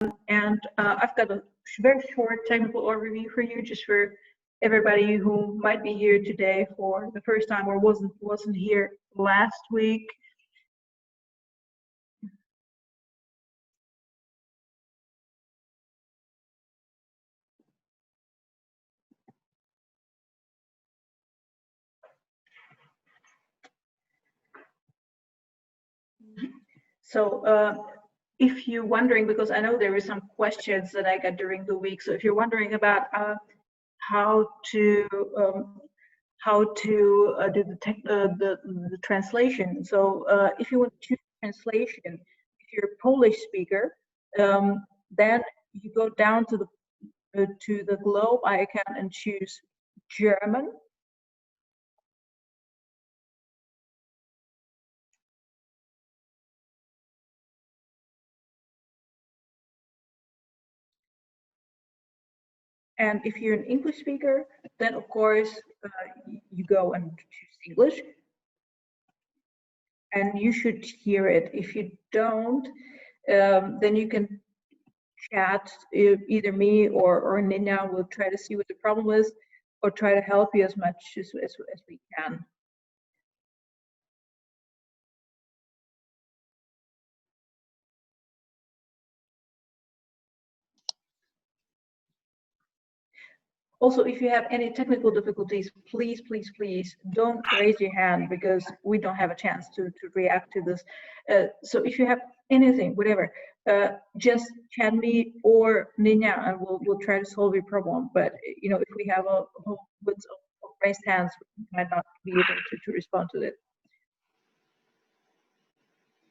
I've got a very short technical overview for you, just for everybody who might be here today for the first time or wasn't here last week. So if you're wondering, because I know there were some questions that I got during the week, so if you're wondering about how to do the translation, so if you want to choose translation, if you're a Polish speaker, then you go down to the globe icon and choose German. And if you're an English speaker, then of course you go and choose English. And you should hear it. If you don't, then you can chat, either me or Nina will try to see what the problem is or try to help you as much as we can. Also, if you have any technical difficulties, please don't raise your hand, because we don't have a chance to react to this. So if you have anything, whatever, just chat me or Nina, and we'll try to solve your problem. But you know, if we have a whole bunch of raised hands, we might not be able to respond to it.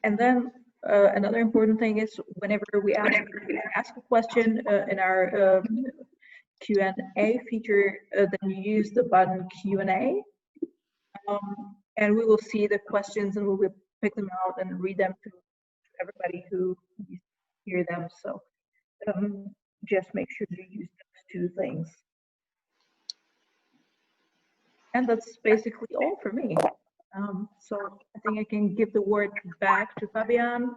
And then another important thing is, whenever we ask a question in our Q&A feature, then you use the button Q&A, and we will see the questions and we will pick them out and read them to everybody who hear them. So just make sure to use those two things. And that's basically all for me. So I think I can give the word back to Fabian.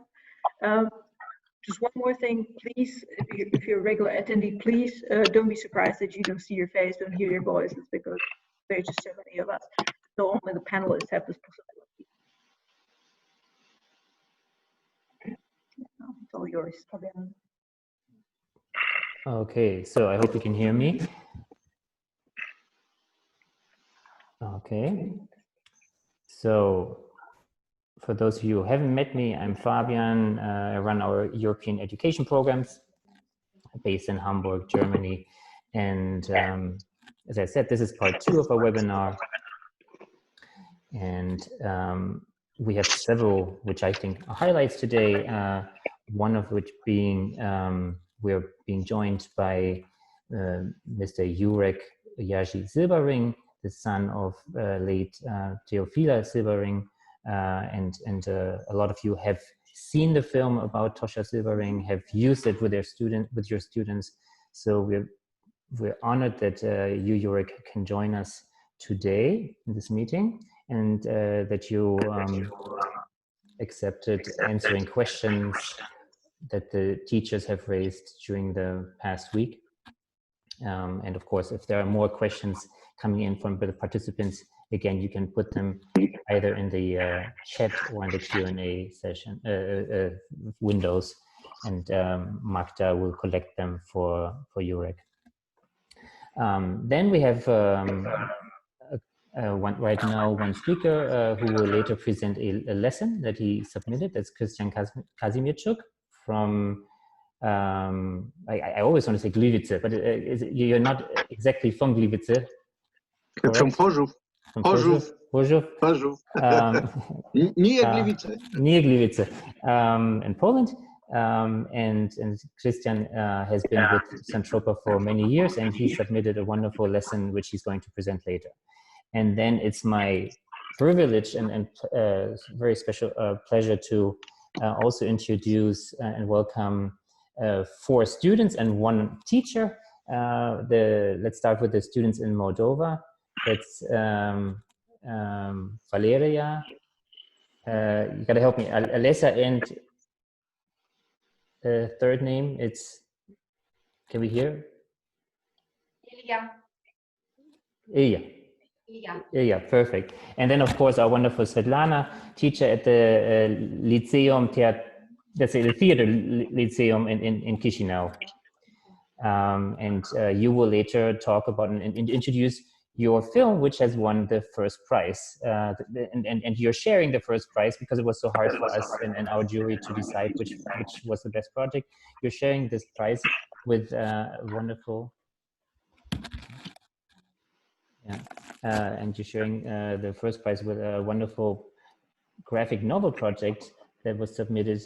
Just one more thing, please, if you're a regular attendee, please don't be surprised that you don't see your face, don't hear your voice. It's because there's just so many of us. So only the panelists have this possibility. It's all yours, Fabian. Okay, so I hope you can hear me. Okay, so for those of you who haven't met me, I'm Fabian. I run our European education programs based in Hamburg, Germany. And as I said, this is part 2 of our webinar. And we have several, which I think are highlights today. One of which being, we're being joined by Mr. Jerzy Silberring, the son of late Teofila Silberring. And a lot of you have seen the film about Tosha Silberring, have used it with your students. So we're honored that you, Jurek, can join us today in this meeting, and that you accepted answering questions that the teachers have raised during the past week. And of course, if there are more questions coming in from the participants, again, you can put them either in the chat or in the Q&A session windows, and Magda will collect them for Jurek. Then we have right now one speaker who will later present a lesson that he submitted. That's Christian Kazimierczuk from, I always want to say Gliwice, but you're not exactly from Gliwice. Correct? From Chorzów. Chorzów. Near Gliwice. Near Gliwice, in Poland. And Christian has been with Centropa for many years, and he submitted a wonderful lesson which he's going to present later. And then it's my privilege and very special pleasure to also introduce and welcome 4 students and 1 teacher. Let's start with the students in Moldova. That's Valeria. You gotta help me, Alessa and third name. Can we hear? Yeah, perfect. And then, of course, our wonderful Svetlana, teacher at the Lyceum, let's say the Theater Lyceum in Chisinau. And you will later talk about and introduce your film, which has won the first prize. And you're sharing the first prize because it was so hard for us and our jury to decide which was the best project. You're sharing this prize with wonderful... Yeah, and you're sharing the first prize with a wonderful graphic novel project that was submitted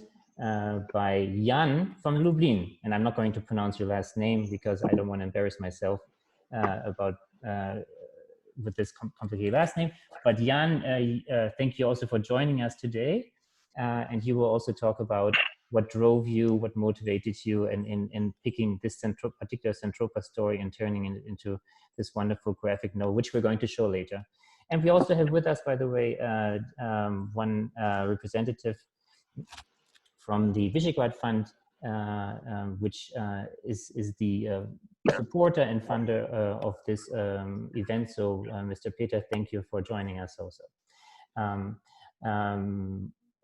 by Jan from Lublin. And I'm not going to pronounce your last name because I don't want to embarrass myself with this complicated last name. But Jan, thank you also for joining us today. And you will also talk about what drove you, what motivated you in picking this particular Centropa story and turning it into this wonderful graphic novel, which we're going to show later. And we also have with us, by the way, one representative from the Visegrad Fund, which is the supporter and funder of this event. So, Mr. Peter, thank you for joining us also.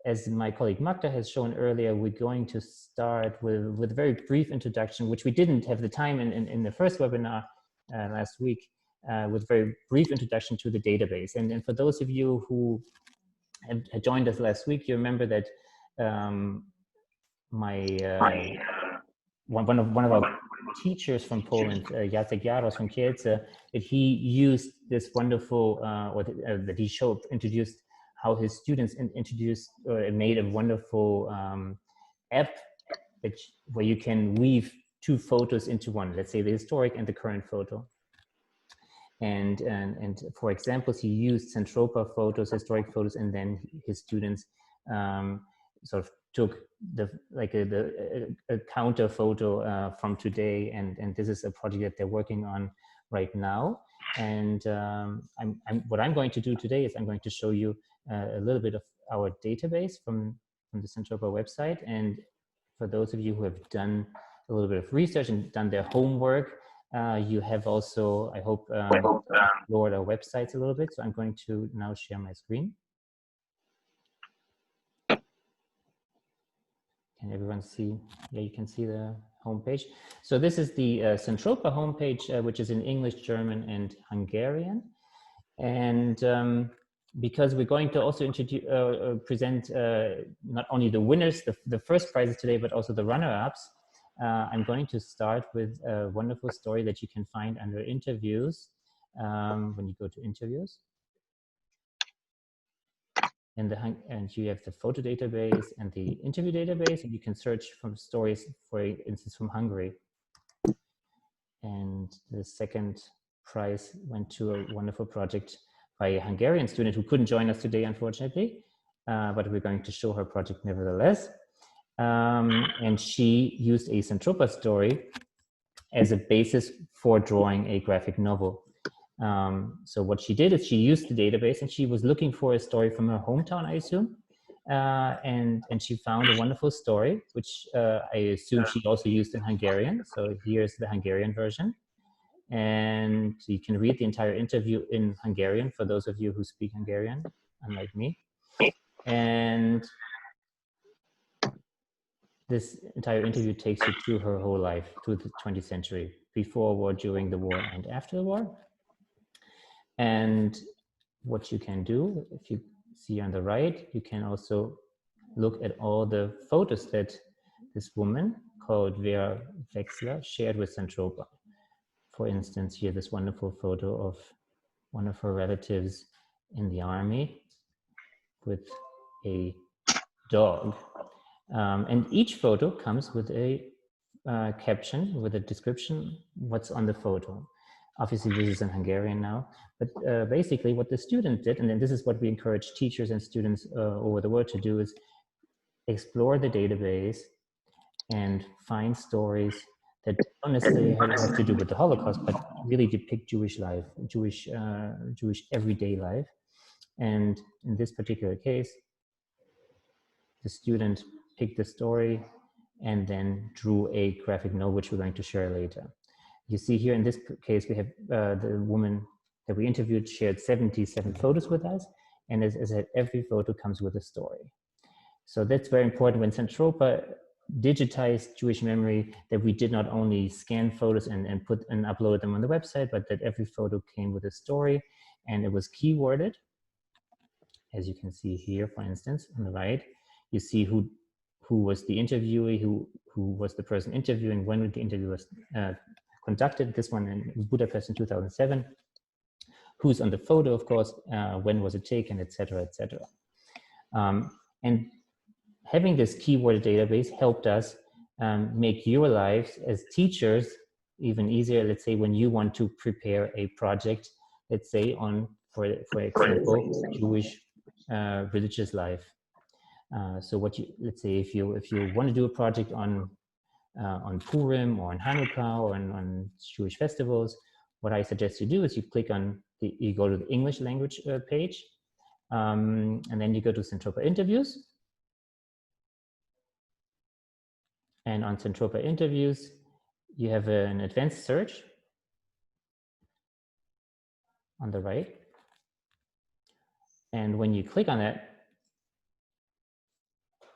As my colleague Magda has shown earlier, we're going to start with a very brief introduction, which we didn't have the time in the first webinar last week, with a very brief introduction to the database. And for those of you who had joined us last week, you remember that one of our teachers from Poland, Jacek from Kielce, that he used this wonderful, that he introduced how his students made a wonderful app where you can weave two photos into one, let's say the historic and the current photo. And for examples, he used Centropa photos, historic photos, and then his students sort of took a counter photo from today, and this is a project that they're working on right now. And what I'm going to do today is I'm going to show you a little bit of our database from the Centropa website. And for those of you who have done a little bit of research and done their homework, you have also, I hope, explored our websites a little bit. So I'm going to now share my screen. Can everyone see? Yeah, you can see the homepage. So this is the Centropa homepage, which is in English, German, and Hungarian. And because we're going to also present not only the winners, the first prizes today, but also the runner-ups, I'm going to start with a wonderful story that you can find under interviews when you go to interviews. And you have the photo database and the interview database, and you can search from stories, for instance, from Hungary. And the second prize went to a wonderful project by a Hungarian student who couldn't join us today, unfortunately, but we're going to show her project nevertheless. And she used a Centropa story as a basis for drawing a graphic novel. So what she did is she used the database and she was looking for a story from her hometown, I assume. And she found a wonderful story, which I assume she also used in Hungarian. So here's the Hungarian version. And you can read the entire interview in Hungarian for those of you who speak Hungarian, unlike me. And this entire interview takes you through her whole life, through the 20th century, before war, during the war, and after the war. And what you can do, if you see on the right, you can also look at all the photos that this woman called Vera Wexler shared with Centropa. For instance, here, this wonderful photo of one of her relatives in the army with a dog. And each photo comes with a caption, with a description, what's on the photo. Obviously, this is in Hungarian now, but basically what the student did, and then this is what we encourage teachers and students over the world to do, is explore the database and find stories that don't necessarily have to do with the Holocaust, but really depict Jewish life, Jewish everyday life. And in this particular case, the student picked the story and then drew a graphic note, which we're going to share later. You see here in this case, we have the woman that we interviewed shared 77 photos with us. And as I said, every photo comes with a story. So that's very important when Centropa digitized Jewish memory, that we did not only scan photos and upload them on the website, but that every photo came with a story, and it was keyworded. As you can see here, for instance, on the right, you see who was the interviewee, who was the person interviewing, when the interview was conducted, this one in Budapest in 2007, who's on the photo, of course, when was it taken, etc., etc. And having this keyword database helped us make your lives as teachers even easier. Let's say when you want to prepare a project, let's say on, for example, Jewish religious life. So what let's say if you want to do a project on Purim or on Hanukkah or on Jewish festivals, what I suggest you do is you click on you go to the English language page, and then you go to Centropa interviews. And on Centropa interviews, you have an advanced search on the right. And when you click on that,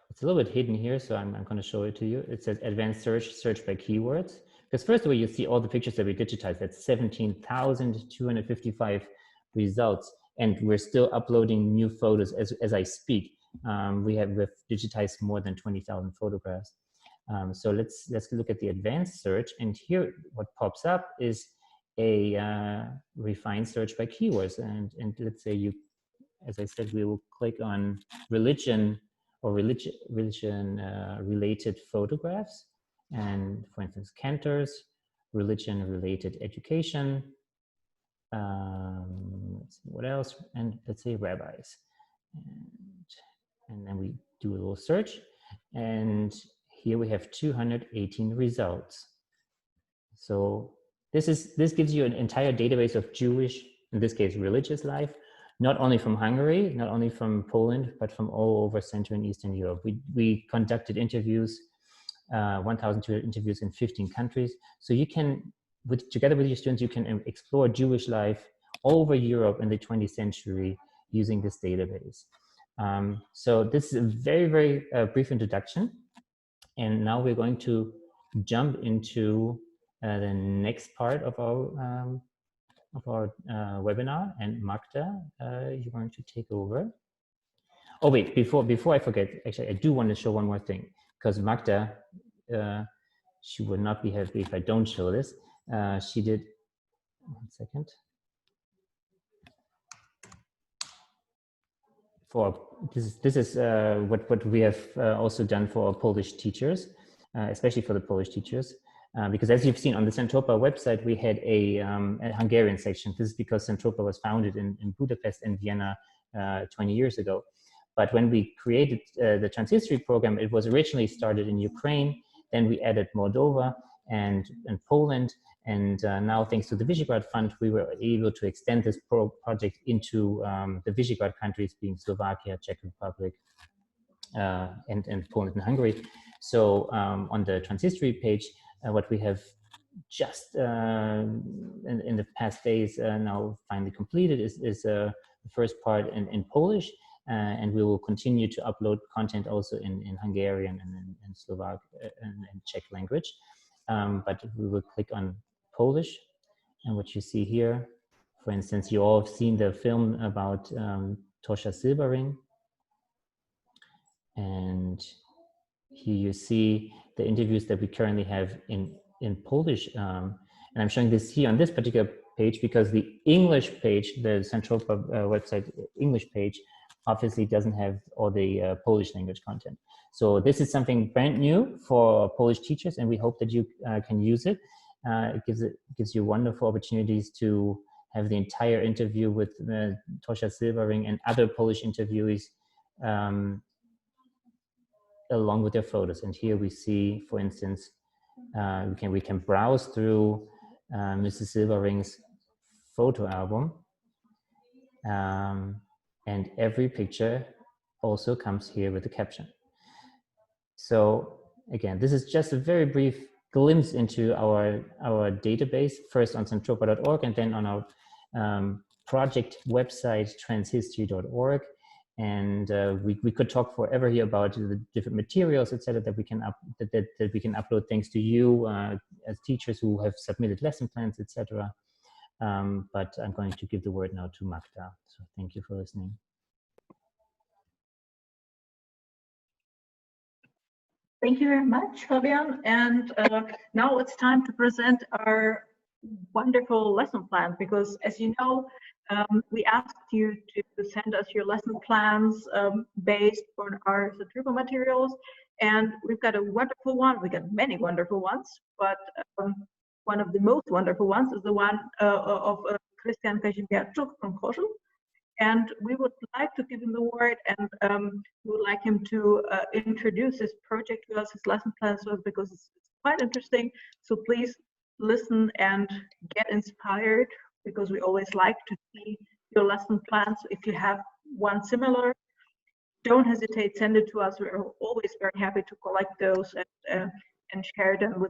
it's a little bit hidden here, so I'm going to show it to you. It says advanced search by keywords. Because first of all, you see all the pictures that we digitized. That's 17,255 results. And we're still uploading new photos as I speak. We've digitized more than 20,000 photographs. So let's look at the advanced search. And here, what pops up is a refined search by keywords. And let's say you, as I said, we will click on religion or religion-related photographs. And for instance, cantors, religion-related education. Let's see what else, and let's say rabbis. And then we do a little search. And here we have 218 results. So this gives you an entire database of Jewish, in this case, religious life, not only from Hungary, not only from Poland, but from all over Central and Eastern Europe. We conducted interviews, 1,200 interviews in 15 countries. So you can, together with your students, you can explore Jewish life all over Europe in the 20th century using this database. So this is a very, very brief introduction. And now we're going to jump into the next part of our webinar, and Magda, you're going to take over. Oh wait, before I forget, actually, I do want to show one more thing, because Magda, she would not be happy if I don't show this. She did, 1 second. This is what we have also done for our Polish teachers, especially for the Polish teachers. Because as you've seen on the Centropa website, we had a Hungarian section. This is because Centropa was founded in Budapest and Vienna 20 years ago. But when we created the Trans.History program, it was originally started in Ukraine. Then we added Moldova and Poland. And now, thanks to the Visegrad Fund, we were able to extend this project into the Visegrad countries, being Slovakia, Czech Republic, and Poland and Hungary. So on the Trans.History page, what we have just in the past days now finally completed is the first part in Polish, and we will continue to upload content also in Hungarian and Slovak and Czech language. But we will click on Polish, and what you see here, for instance, you all have seen the film about Tosha Silberring, and here you see the interviews that we currently have in Polish, and I'm showing this here on this particular page because the English page, the Centropa website English page, obviously doesn't have all the Polish language content. So this is something brand new for Polish teachers, and we hope that you can use it. It gives you wonderful opportunities to have the entire interview with Tosha Silberring and other Polish interviewees along with their photos. And here we see, for instance, we can browse through Mrs. Silberring's photo album, and every picture also comes here with a caption. So again, this is just a very brief glimpse into our database, first on centropa.org and then on our project website, Trans.History.org. And we could talk forever here about the different materials, etc., that we can that we can upload thanks to you as teachers who have submitted lesson plans, etc. But I'm going to give the word now to Magda. So thank you for listening. Thank you very much, Fabian. And now it's time to present our wonderful lesson plan, because as you know, we asked you to send us your lesson plans based on our Centropa materials. And we've got a wonderful one. We got many wonderful ones, but one of the most wonderful ones is the one of Christian Kazimierczuk from Koszul. And we would like to give him the word, and we would like him to introduce his project to us, his lesson plans to us, because it's quite interesting. So please listen and get inspired, because we always like to see your lesson plans. If you have one similar, don't hesitate, send it to us. We're always very happy to collect those and share them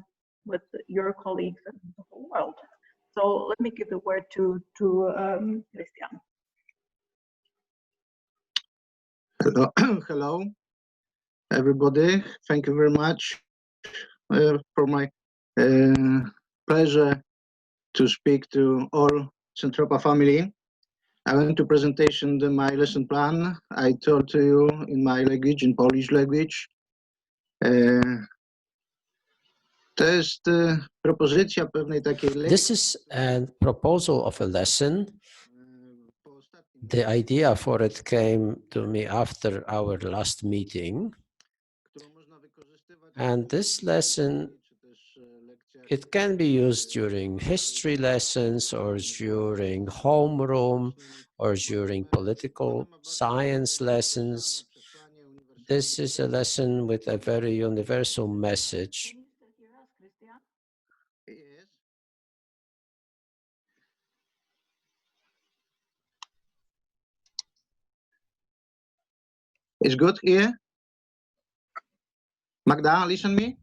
with your colleagues and the whole world. So let me give the word to Christian. Hello, everybody. Thank you very much for my pleasure to speak to all Centropa family. I went to presentation my lesson plan. I told to you in my language, in Polish language. To jest propozycja pewnej takiej lekcji. This is a proposal of a lesson. The idea for it came to me after our last meeting. And this lesson, it can be used during history lessons or during homeroom or during political science lessons. This is a lesson with a very universal message. Is good here? Magda, listen me?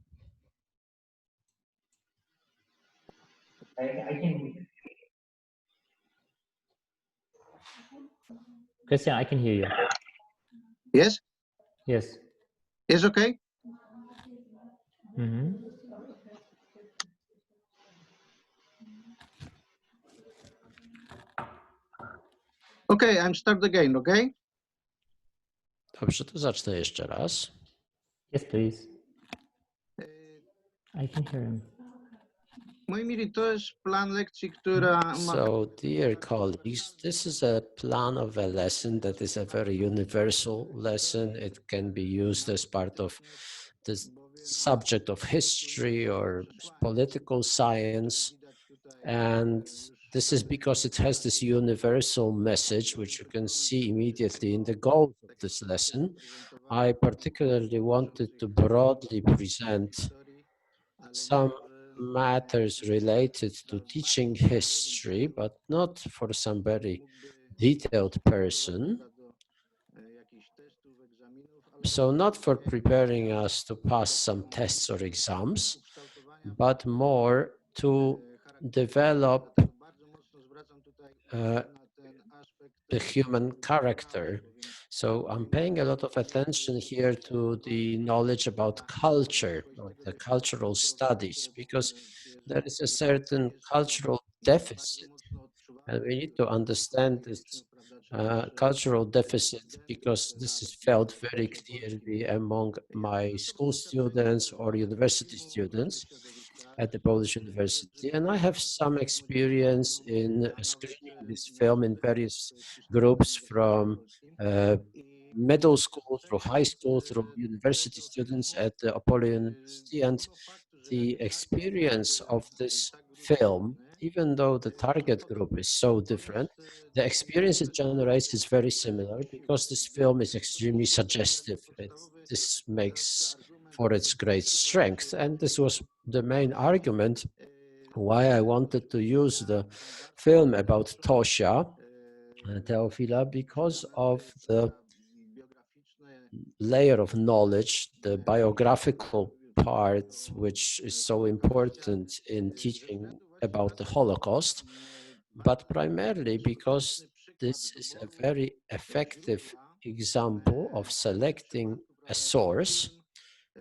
I can. Christian, I can hear you. Yes? Yes. Is okay? Mm-hmm. Okay, I'm start again, okay? Dobrze, to zacznę jeszcze raz. Yes, please. I can hear him. Moi mili, to jest plan lekcji, która ma... So, dear colleagues, this is a plan of a lesson that is a very universal lesson. It can be used as part of the subject of history or political science. And this is because it has this universal message, which you can see immediately in the goals of this lesson. I particularly wanted to broadly present some matters related to teaching history, but not for some very detailed person. So not for preparing us to pass some tests or exams, but more to develop the human character. So I'm paying a lot of attention here to the knowledge about culture, or the cultural studies, because there is a certain cultural deficit. And we need to understand this cultural deficit, because this is felt very clearly among my school students or university students at the Polish University. And I have some experience in screening this film in various groups, from middle school through high school through university students at the Opole University. And the experience of this film, even though the target group is so different, the experience it generates is very similar, because this film is extremely suggestive. This makes for its great strength. And this was the main argument why I wanted to use the film about Tosia, Teofila, because of the layer of knowledge, the biographical part which is so important in teaching about the Holocaust, but primarily because this is a very effective example of selecting a source,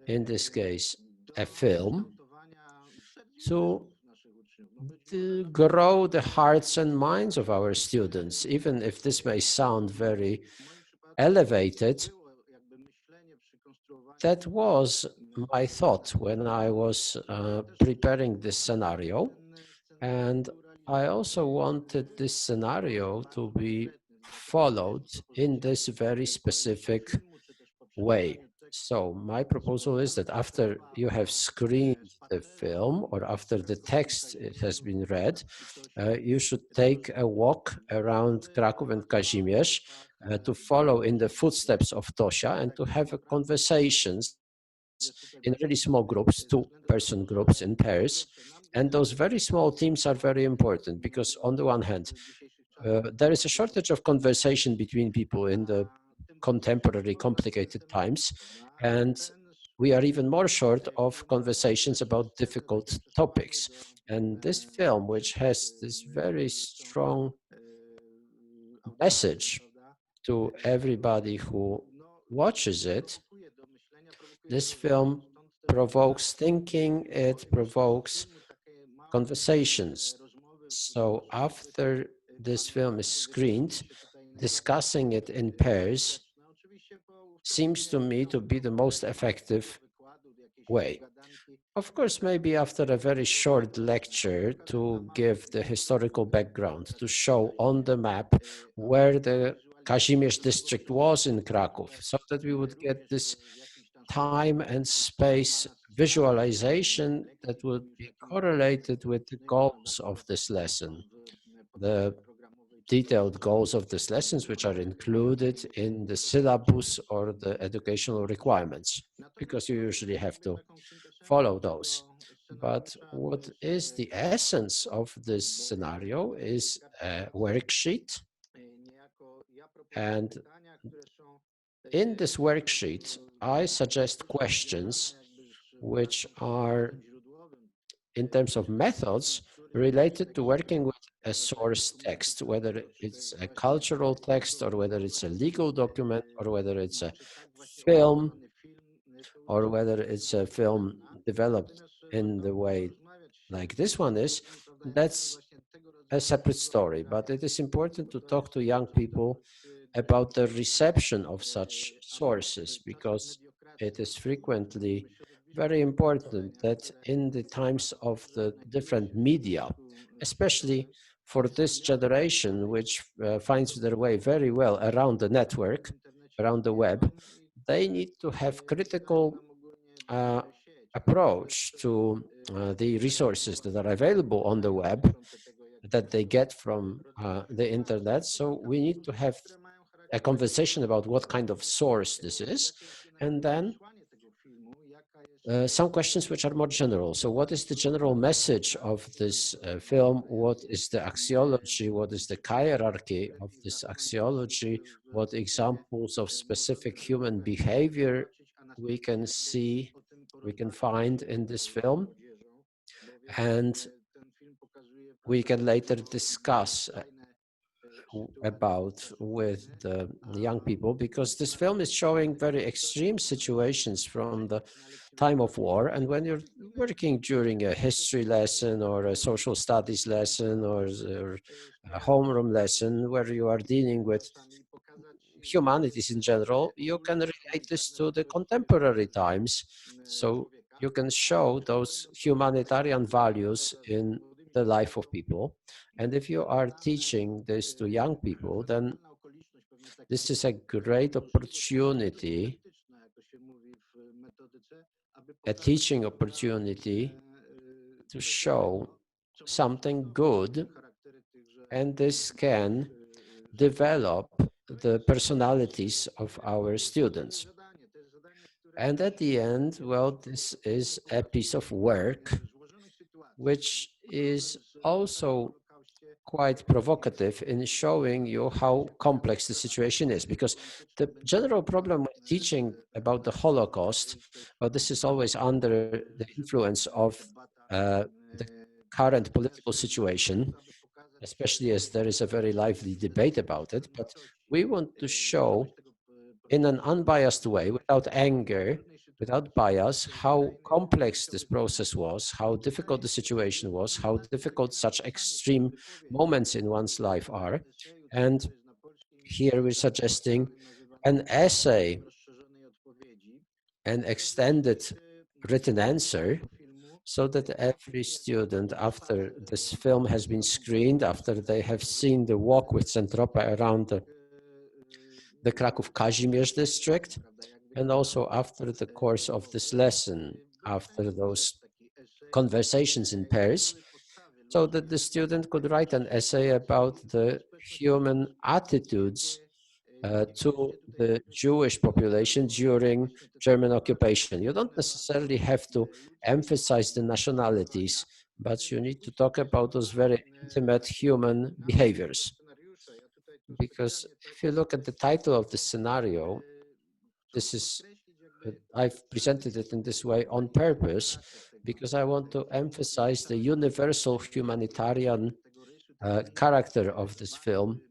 in this case, a film, to grow the hearts and minds of our students, even if this may sound very elevated. That was my thought when I was preparing this scenario. And I also wanted this scenario to be followed in this very specific way. So my proposal is that after you have screened the film or after the text it has been read, you should take a walk around Kraków and Kazimierz to follow in the footsteps of Tosia and to have conversations in really small groups, two-person groups in pairs. And those very small teams are very important because on the one hand, there is a shortage of conversation between people in the contemporary complicated times, and we are even more short of conversations about difficult topics. And this film, which has this very strong message to everybody who watches it, this film provokes thinking, it provokes conversations. So after this film is screened, discussing it in pairs seems to me to be the most effective way. Of course, maybe after a very short lecture to give the historical background, to show on the map where the Kazimierz district was in Kraków, so that we would get this time and space visualization that would be correlated with the goals of this lesson, the detailed goals of these lessons, which are included in the syllabus or the educational requirements, because you usually have to follow those. But what is the essence of this scenario is a worksheet. And in this worksheet, I suggest questions which are, in terms of methods, related to working with a source text, whether it's a cultural text or whether it's a legal document or whether it's a film or whether it's a film developed in the way like this one is. That's a separate story, but it is important to talk to young people about the reception of such sources, because it is frequently very important that in the times of the different media, especially for this generation, which finds their way very well around the network, around the web, they need to have critical approach to the resources that are available on the web, that they get from the internet. So we need to have a conversation about what kind of source this is, and then some questions which are more general. So what is the general message of this film? What is the axiology? What is the hierarchy of this axiology? What examples of specific human behavior we can see, we can find in this film? And we can later discuss about with the young people, because this film is showing very extreme situations from the time of war. And when you're working during a history lesson or a social studies lesson or a homeroom lesson where you are dealing with humanities in general, you can relate this to the contemporary times. So you can show those humanitarian values in the life of people. And if you are teaching this to young people, then this is a great opportunity, a teaching opportunity to show something good, and this can develop the personalities of our students. And at the end, well, this is a piece of work which is also quite provocative in showing you how complex the situation is, because the general problem with teaching about the Holocaust, well, this is always under the influence of the current political situation, especially as there is a very lively debate about it. But we want to show in an unbiased way, without anger, without bias, how complex this process was, how difficult the situation was, how difficult such extreme moments in one's life are. And here we're suggesting an essay, an extended written answer, so that every student, after this film has been screened, after they have seen the walk with Centropa around the Kraków-Kazimierz district, and also after the course of this lesson, after those conversations in pairs, so that the student could write an essay about the human attitudes to the Jewish population during German occupation. You don't necessarily have to emphasize the nationalities, but you need to talk about those very intimate human behaviors. Because if you look at the title of the scenario, this is, I've presented it in this way on purpose, because I want to emphasize the universal humanitarian character of this film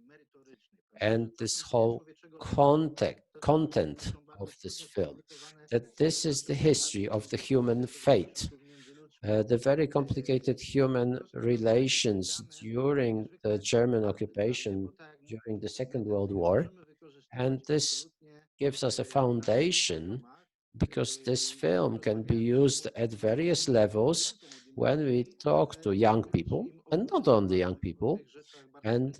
and this whole content of this film, that this is the history of the human fate, the very complicated human relations during the German occupation, during the Second World War. And this gives us a foundation, because this film can be used at various levels when we talk to young people, and not only young people, and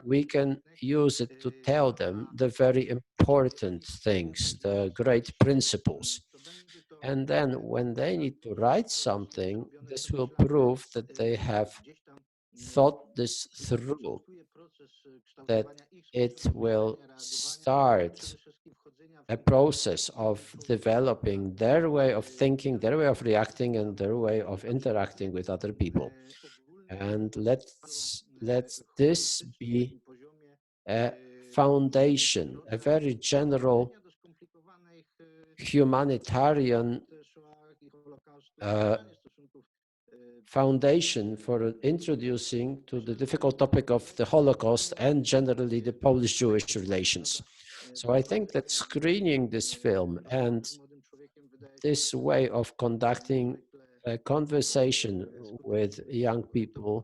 we can use it to tell them the very important things, the great principles. And then when they need to write something, this will prove that they have thought this through, that it will start a process of developing their way of thinking, their way of reacting, and their way of interacting with other people. And let this be a foundation, a very general humanitarian foundation for introducing to the difficult topic of the Holocaust and generally the Polish-Jewish relations. So I think that screening this film and this way of conducting a conversation with young people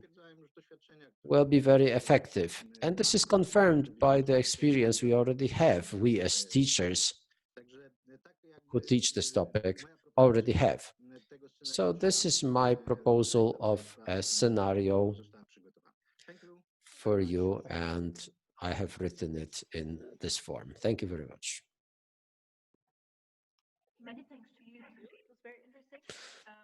will be very effective. And this is confirmed by the experience we already have, we as teachers who teach this topic already have. So this is my proposal of a scenario for you, and I have written it in this form. Thank you very much. Many thanks to you. It was very interesting.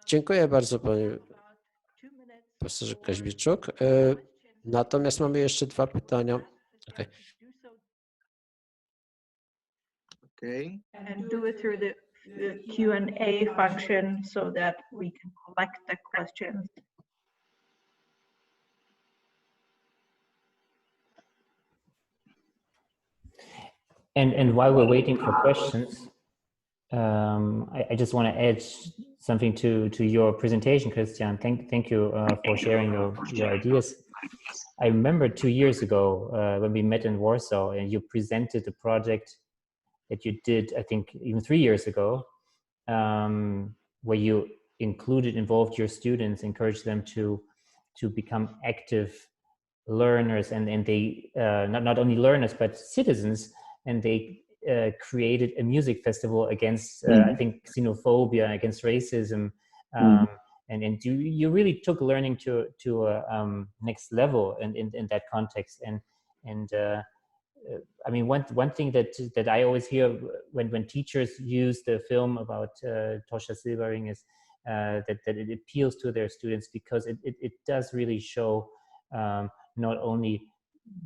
Dziękuję bardzo, panie About 2 minutes profesorze for Kaźmierczuk. questions. Natomiast mamy jeszcze dwa pytania. Okay. Okay. And do it through the Q&A function so that we can collect the questions. And while we're waiting for questions, I just want to add something to your presentation, Christian. Thank you for sharing your ideas. I remember 2 years ago when we met in Warsaw, and you presented a project that you did, I think, even 3 years ago, where you involved your students, encouraged them to become active learners, and they not only learners but citizens, and they created a music festival against I think xenophobia, against racism, and you really took learning to a next level in that context. And I mean, one thing that I always hear when teachers use the film about Tosha Silberring is that it appeals to their students, because it does really show not only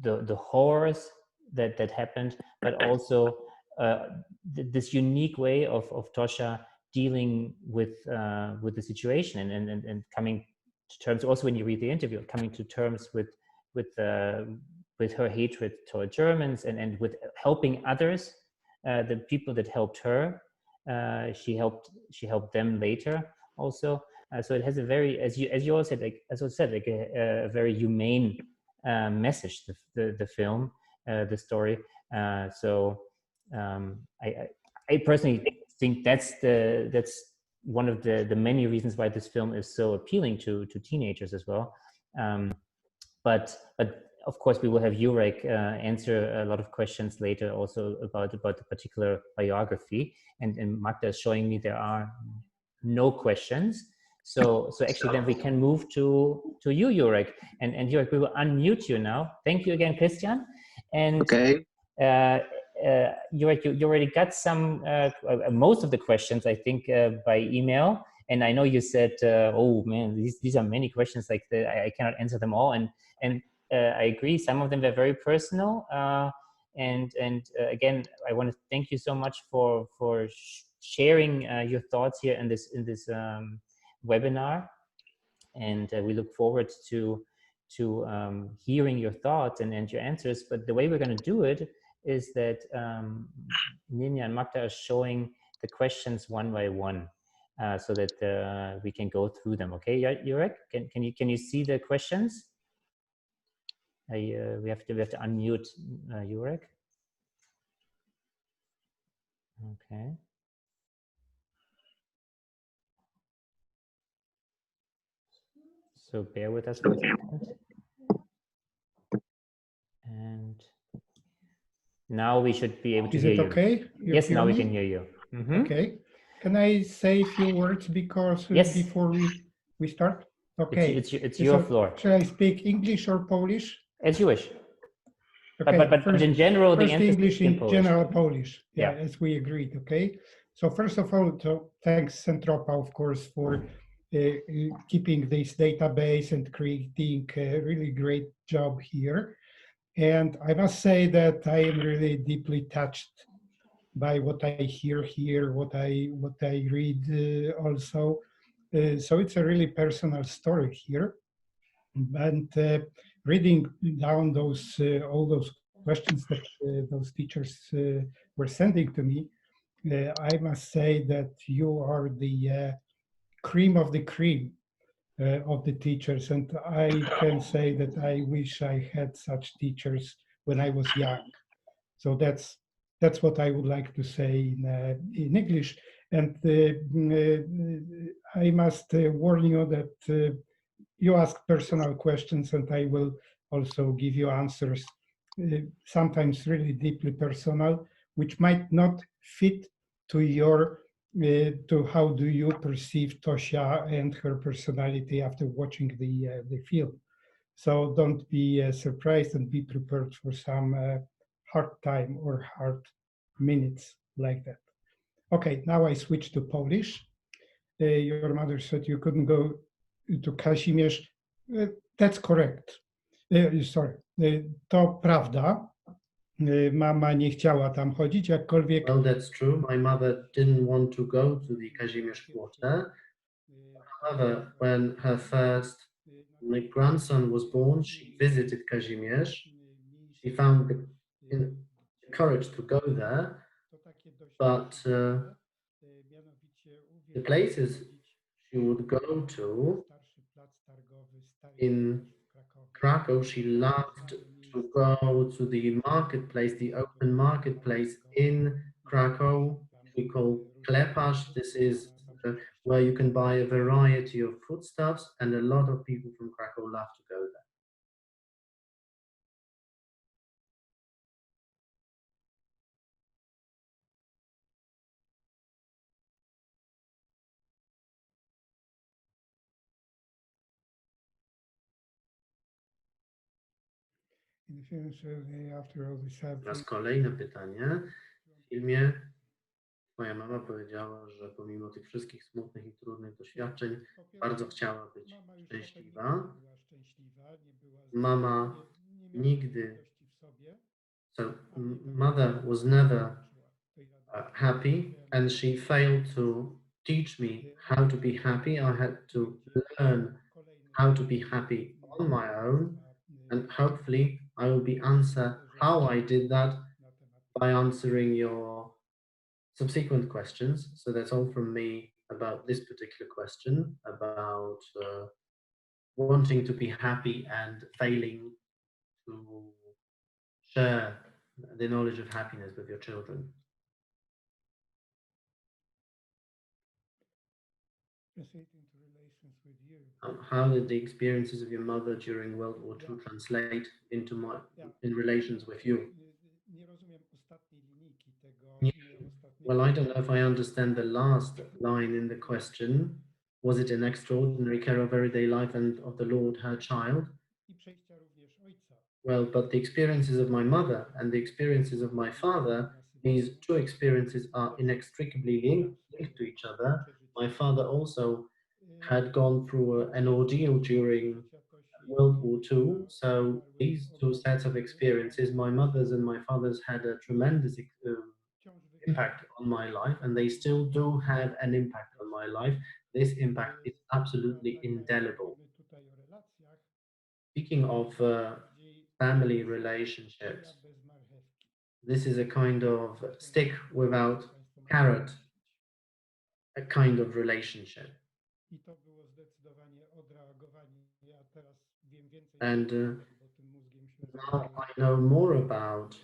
the horrors that happened, but also this unique way of Tosha dealing with the situation and coming to terms, also when you read the interview, coming to terms with with her hatred toward Germans and with helping others, the people that helped her, she helped them later also. So it has a very, as you all said, like as I said, like a very humane message. The film, the story. So I personally think that's one of the many reasons why this film is so appealing to teenagers as well. But of course we will have Jurek answer a lot of questions later also about the particular biography, and Magda is showing me there are no questions. So actually then we can move to you, Jurek, and Jurek, we will unmute you now. Thank you again, Christian. And Okay. Jurek, you already got some most of the questions, I think, by email. And I know you said, oh man, these are many questions, like I cannot answer them all. And I agree, some of them were very personal. And again, I want to thank you so much for sharing your thoughts here in this webinar. And we look forward to hearing your thoughts and your answers. But the way we're going to do it is that Ninja and Magda are showing the questions one by one, so that we can go through them. Okay, Jurek, can you see the questions? We have to unmute Jurek. Okay. So bear with us for a second. And now we should be able to hear you. Is it okay? Yes, now we can hear you. Mm-hmm. Okay. Can I say a few words because yes. Before we start? Okay. It's your floor. Shall I speak English or Polish? As you wish. Okay. But first, in general, first the answer English in in Polish. general Polish. Yeah, Yeah, as we agreed. Okay. So first of all, thanks Centropa, of course, for keeping this database and creating a really great job here. And I must say that I am really deeply touched by what I hear here, what I read also. So it's a really personal story here. And reading down those all those questions that those teachers were sending to me, I must say that you are the cream of the cream of the teachers, and I can say that I wish I had such teachers when I was young. So that's what I would like to say in English. And I must warn you that you ask personal questions, and I will also give you answers, sometimes really deeply personal, which might not fit to your to how do you perceive Tosia and her personality after watching the film. So don't be surprised, and be prepared for some hard time or hard minutes like that. Okay, now I switch to Polish. Your mother said you couldn't go to Kazimierz. That's correct. Sorry, to prawda. Mama nie chciała tam chodzić, jakkolwiek. Well, that's true. My mother didn't want to go to the Kazimierz quarter. However, when her first grandson was born, she visited Kazimierz. She found the courage to go there, but the places she would go to in Krakow, she loved to go to the marketplace, the open marketplace in Krakow, we call Kleparz. This is where you can buy a variety of foodstuffs, and a lot of people from Krakow love to go there. Teraz kolejne pytanie. W filmie moja mama powiedziała, że pomimo tych wszystkich smutnych i trudnych doświadczeń bardzo chciała być szczęśliwa. Mama nigdy, so mother was never happy, and she failed to teach me how to be happy. I had to learn how to be happy on my own. And hopefully I will be answer how I did that by answering your subsequent questions. So that's all from me about this particular question, about wanting to be happy and failing to share the knowledge of happiness with your children. How did the experiences of your mother during World War II translate into in relations with you? Well, I don't know if I understand the last line in the question. Was it an extraordinary care of everyday life and of the Lord, her child? Well, but the experiences of my mother and the experiences of my father, these two experiences are inextricably linked to each other. My father also had gone through an ordeal during World War II. So these two sets of experiences, my mother's and my father's, had a tremendous impact on my life, and they still do have an impact on my life. This impact is absolutely indelible. Speaking of family relationships, this is a kind of stick without carrot, a kind of relationship. And now I know more about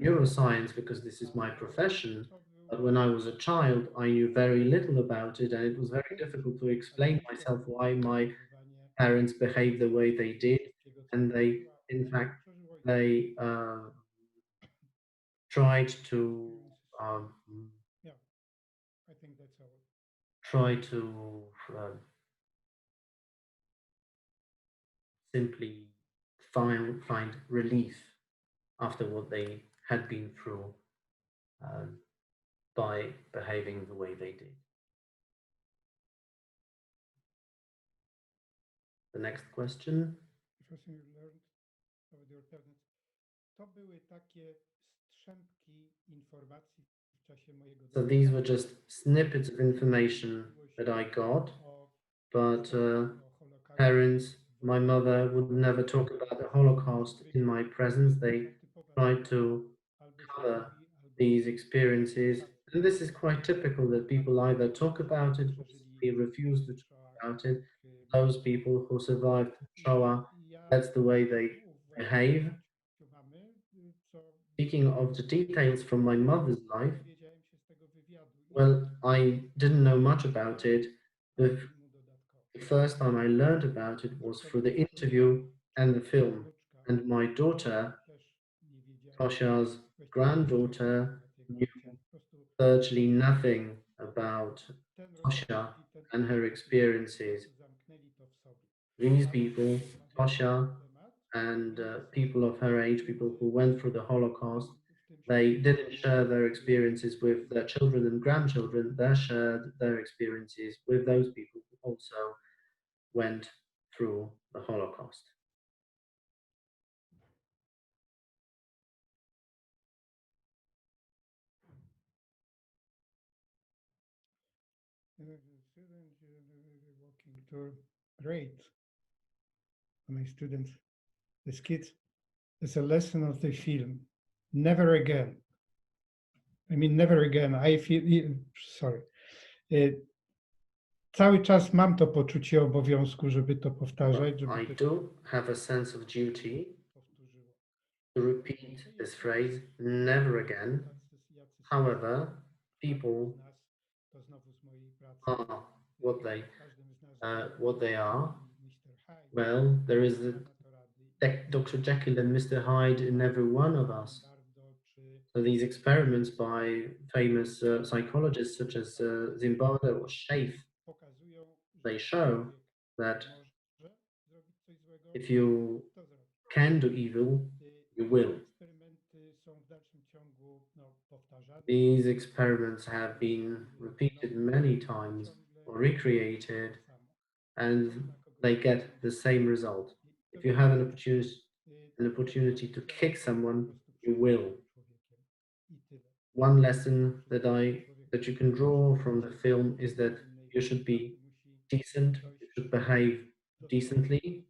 neuroscience because this is my profession. But when I was a child, I knew very little about it, and it was very difficult to explain myself why my parents behaved the way they did. And they, in fact, they tried to um, try to simply find relief after what they had been through by behaving the way they did. The next question. So these were just snippets of information that I got, but parents, my mother would never talk about the Holocaust in my presence. They tried to cover these experiences. And this is quite typical that people either talk about it or simply refuse to talk about it. Those people who survived Shoah, that's the way they behave. Speaking of the details from my mother's life, well, I didn't know much about it. The first time I learned about it was through the interview and the film. And my daughter, Tosia's granddaughter, knew virtually nothing about Tosia and her experiences. These people, Tosia and people of her age, people who went through the Holocaust, they didn't share their experiences with their children and grandchildren. They shared their experiences with those people who also went through the Holocaust. Great. My students, these kids, it's a lesson of the film. Never again. I mean, never again. I feel, sorry. Cały czas mam to poczucie obowiązku, żeby to powtarzać. I do have a sense of duty to repeat this phrase, never again. However, people are what they are. Well, there is Dr. Jekyll and Mr. Hyde in every one of us. So these experiments by famous psychologists such as Zimbardo or Schaef, they show that if you can do evil, you will. These experiments have been repeated many times or recreated, and they get the same result. If you have an opportunity to kick someone, you will. One lesson that you can draw from the film is that you should be decent, you should behave decently.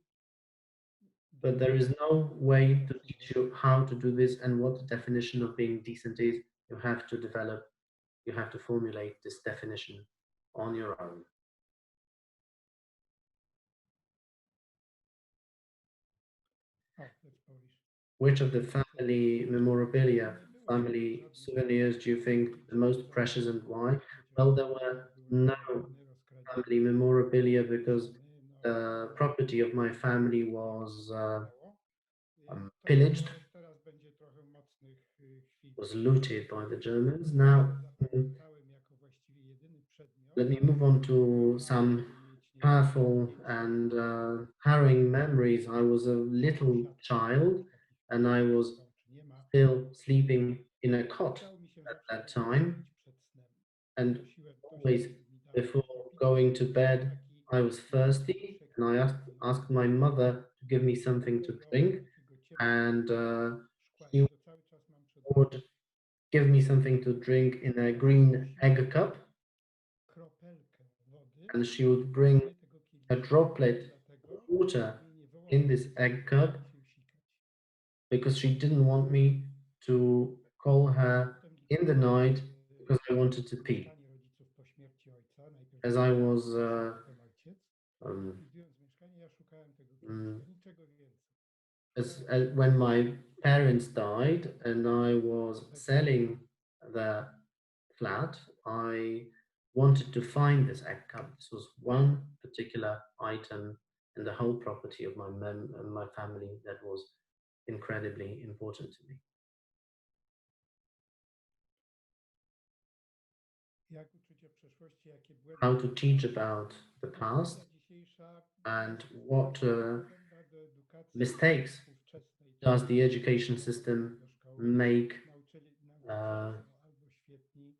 but there is no way to teach you how to do this and what the definition of being decent is. You have to develop, you have to formulate this definition on your own. Which of the family memorabilia, family souvenirs do you think the most precious and why? Well, there were no family memorabilia because the property of my family was pillaged, was looted by the Germans. Now, let me move on to some powerful and harrowing memories. I was a little child and I was still sleeping in a cot at that time. And always before going to bed, I was thirsty and I asked my mother to give me something to drink. And she would give me something to drink in a green egg cup. And she would bring a droplet of water in this egg cup because she didn't want me to call her in the night because I wanted to pee. As I was when my parents died and I was selling the flat, I wanted to find this egg cup. This was one particular item in the whole property of my family that was incredibly important to me. How to teach about the past and what mistakes does the education system make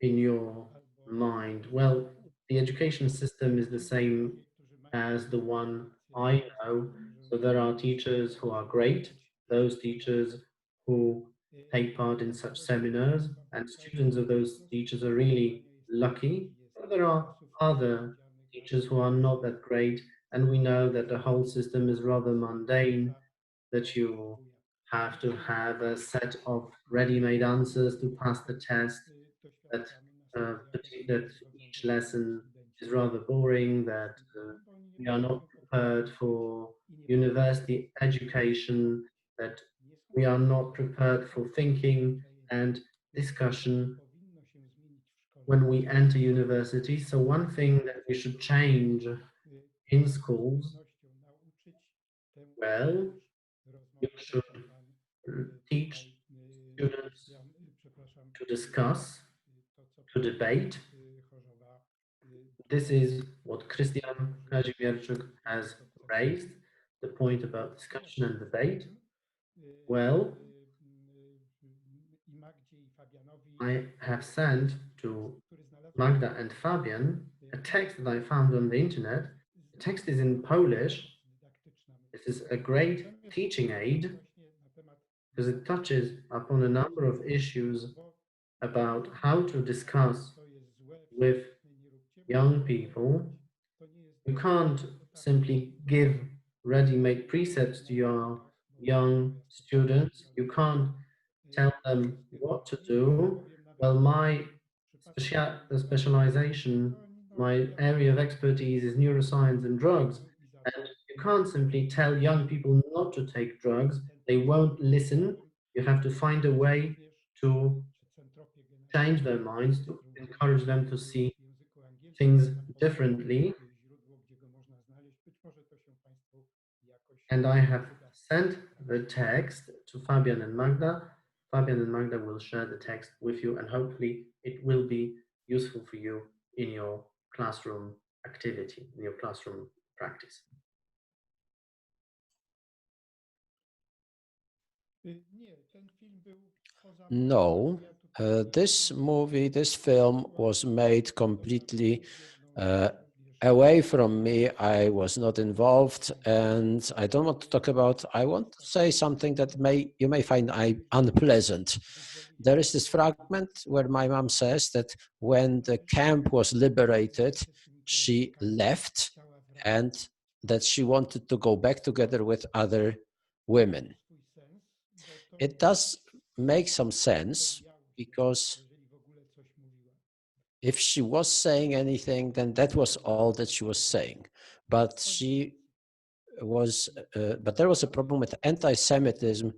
in your mind? Well, the education system is the same as the one I know. So there are teachers who are great, those teachers who take part in such seminars, and students of those teachers are really lucky. But there are other teachers who are not that great, and we know that the whole system is rather mundane, that you have to have a set of ready-made answers to pass the test, that that each lesson is rather boring, that we are not prepared for university education, that we are not prepared for thinking and discussion when we enter university. So one thing that we should change in schools, well, you should teach students to discuss, to debate. This is what Christian Kazimierczuk has raised, the point about discussion and debate. Well, I have sent to Magda and Fabian a text that I found on the internet. The text is in Polish. This is a great teaching aid because it touches upon a number of issues about how to discuss with young people. You can't simply give ready-made precepts to your young students. You can't tell them what to do. Well, my specialization, my area of expertise is neuroscience and drugs. And you can't simply tell young people not to take drugs. They won't listen. You have to find a way to change their minds, to encourage them to see things differently. And I have sent the text to Fabian and Magda. Fabian and Magda will share the text with you, and hopefully it will be useful for you in your classroom activity, in your classroom practice. No, this movie, this film was made completely away from me. I was not involved, and I don't want to talk about, I want to say something that you may find unpleasant. There is this fragment where my mom says that when the camp was liberated, she left and that she wanted to go back together with other women. It does make some sense, because if she was saying anything, then that was all that she was saying. But there was a problem with anti-Semitism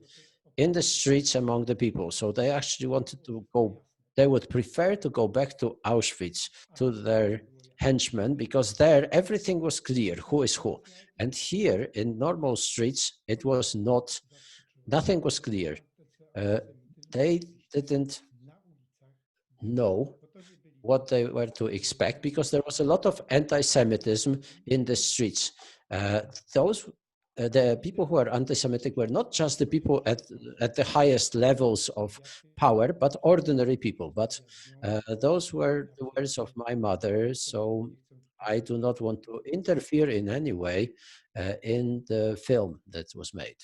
in the streets among the people. So they actually wanted to go, they would prefer to go back to Auschwitz, to their henchmen, because there everything was clear, who is who. And here in normal streets, it was not, nothing was clear. They didn't know what they were to expect, because there was a lot of anti-Semitism in the streets. The people who are anti-Semitic were not just the people at the highest levels of power, but ordinary people. But those were the words of my mother, so I do not want to interfere in any way in the film that was made.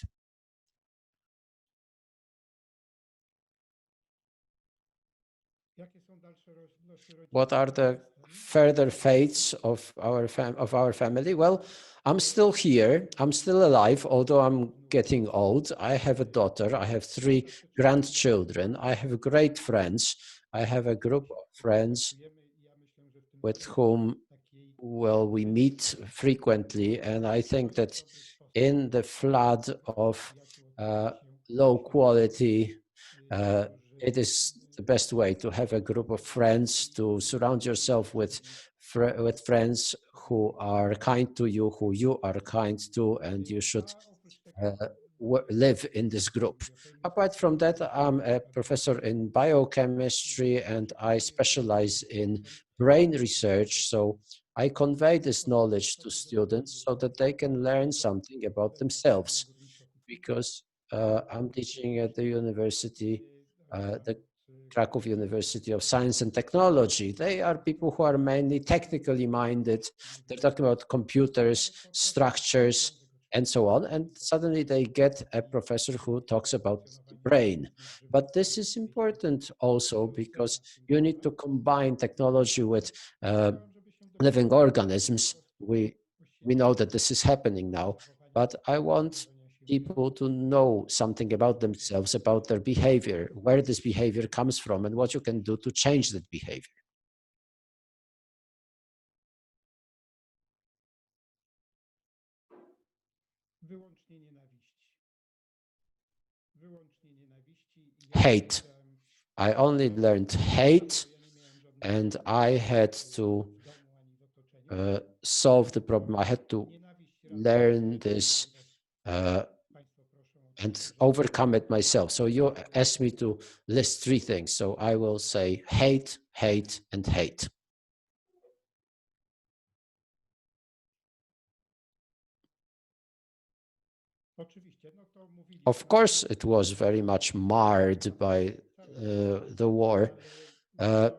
What are the further fates of our family? Well, I'm still here. I'm still alive, although I'm getting old. I have a daughter. I have 3 grandchildren. I have great friends. I have a group of friends with whom, well, we meet frequently. And I think that in the flood of low quality, it is the best way to have a group of friends, to surround yourself with friends who are kind to you, who you are kind to, and you should live in this group. Apart from that, I'm a professor in biochemistry, and I specialize in brain research. So I convey this knowledge to students so that they can learn something about themselves, because I'm teaching at the university, the Krakow University of Science and Technology. They are people who are mainly technically minded. They're talking about computers, structures, and so on. And suddenly they get a professor who talks about the brain. But this is important also, because you need to combine technology with living organisms. We know that this is happening now, but I want people to know something about themselves, about their behavior, where this behavior comes from, and what you can do to change that behavior. Hate. I only learned hate, and I had to solve the problem. I had to learn this and overcome it myself. So you asked me to list 3 things. So I will say hate, hate, and hate. Of course, it was very much marred by the war. The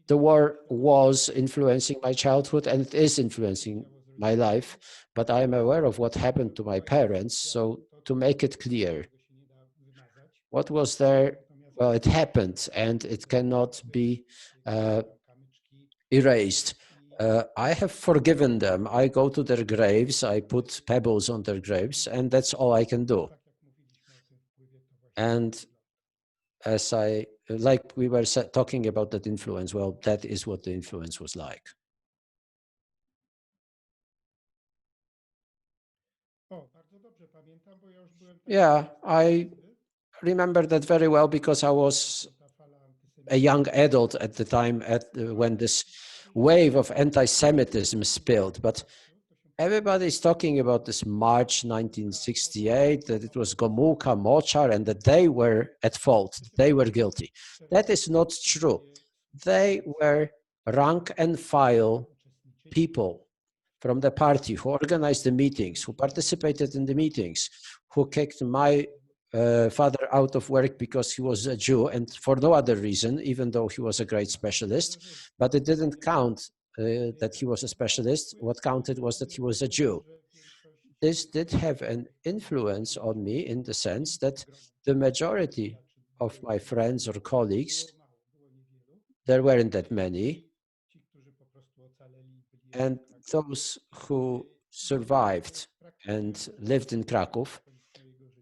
war was influencing my childhood, and it is influencing my life, but I am aware of what happened to my parents. So to make it clear, what was there? Well, it happened, and it cannot be erased. I have forgiven them. I go to their graves, I put pebbles on their graves, and that's all I can do. And as like we were talking about that influence, well, that is what the influence was like. Yeah, I remember that very well, because I was a young adult at the time when this wave of anti-Semitism spilled. But everybody's talking about this March 1968, that it was Gomułka, Moczar, and that they were at fault, they were guilty. That is not true. They were rank and file people from the party who organized the meetings, who participated in the meetings, who kicked my father out of work because he was a Jew, and for no other reason, even though he was a great specialist. But it didn't count that he was a specialist. What counted was that he was a Jew. This did have an influence on me, in the sense that the majority of my friends or colleagues, there weren't that many, and those who survived and lived in Krakow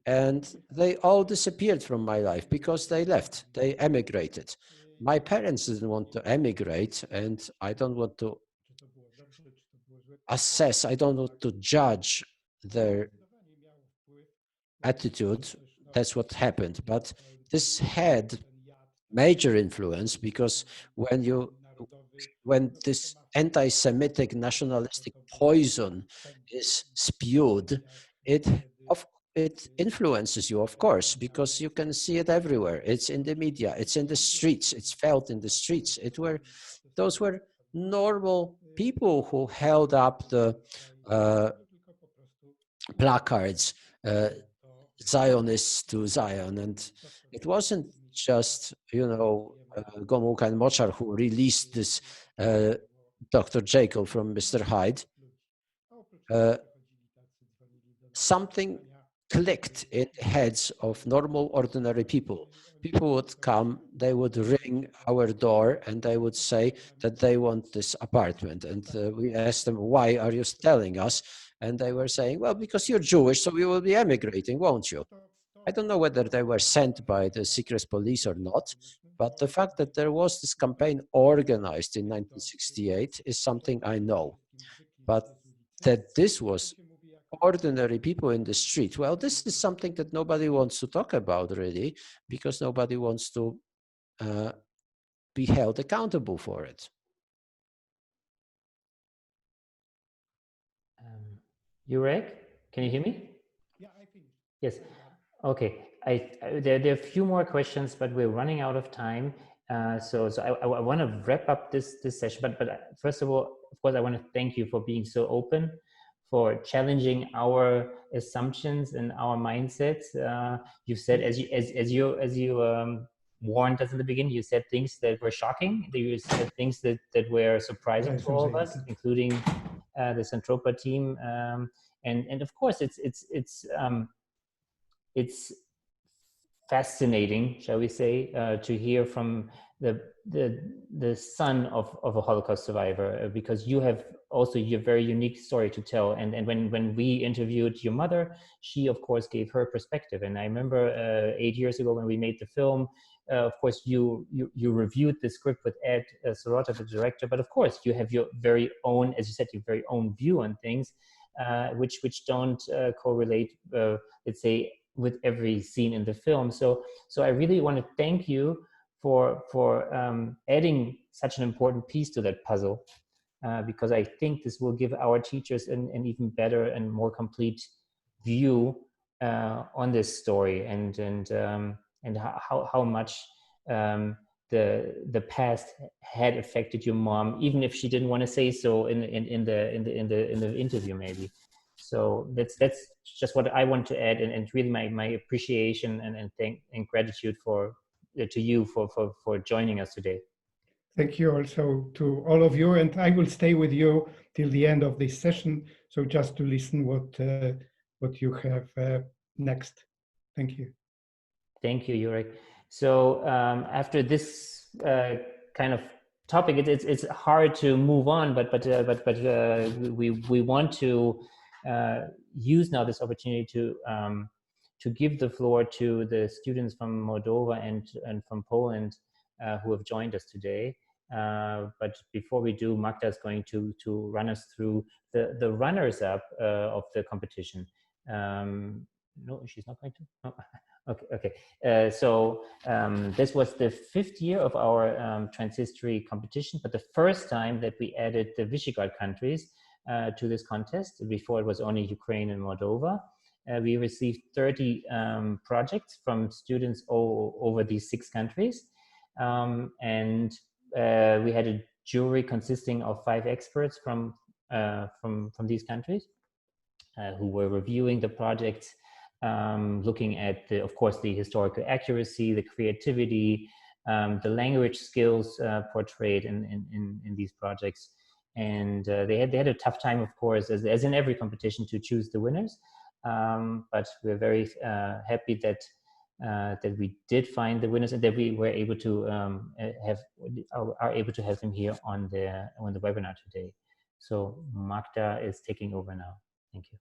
and they all disappeared from my life because they left, they emigrated. My parents didn't want to emigrate, and I don't want to assess, I don't want to judge their attitude. That's what happened. But this had major influence, because when this anti-Semitic nationalistic poison is spewed, it it influences you, of course, because you can see it everywhere. It's in the media, it's in the streets, it's felt in the streets. Those were normal people who held up the placards, Zionists to Zion. And it wasn't just, Gomułka and Moczar who released this Dr. Jekyll from Mr. Hyde. Something clicked in the heads of normal, ordinary people. People would come, they would ring our door, and they would say that they want this apartment. And we asked them, why are you telling us? And they were saying, well, because you're Jewish, so you will be emigrating, won't you? I don't know whether they were sent by the secret police or not, but the fact that there was this campaign organized in 1968 is something I know. But that this was ordinary people in the street, well, this is something that nobody wants to talk about, really, because nobody wants to be held accountable for it. Jurek, can you hear me? Yeah, I think. Yes. Okay. There are a few more questions, but we're running out of time. So I want to wrap up this session. But first of all, of course, I want to thank you for being so open, for challenging our assumptions and our mindsets. You said, as you warned us in the beginning, you said things that were shocking. You said things that were surprising to all of us, including the Centropa team. And of course, it's fascinating, shall we say, to hear from the son of a Holocaust survivor, because you have also your very unique story to tell. And when we interviewed your mother, she of course gave her perspective. And I remember 8 years ago when we made the film, of course you reviewed the script with Ed Sorota, the director, but of course you have your very own, as you said, your very own view on things, which don't correlate, let's say, with every scene in the film. So I really want to thank you for adding such an important piece to that puzzle, because I think this will give our teachers an even better and more complete view on this story, and how much the past had affected your mom, even if she didn't want to say so in the interview, maybe. So that's just what I want to add, and really my appreciation and gratitude to you for joining us today. Thank you also to all of you, and I will stay with you till the end of this session, so just to listen what you have next. Thank you. Thank you, Jurek. So after this kind of topic, it's hard to move on, but we want to use now this opportunity to give the floor to the students from Moldova and from Poland who have joined us today. But before we do, Magda is going to run us through the runners-up of the competition. No, she's not going to? No. Okay. So this was the 5th year of our Trans.History competition, but the first time that we added the Visegrad countries to this contest. Before it was only Ukraine and Moldova. We received 30 projects from students over these 6 countries. And we had a jury consisting of 5 experts from these countries who were reviewing the projects, looking at, of course, the historical accuracy, the creativity, the language skills portrayed in these projects. And they had a tough time, of course, as in every competition, to choose the winners. But we're very happy that we did find the winners, and that we were able to are able to have them here on the webinar today. So Magda is taking over now. Thank you.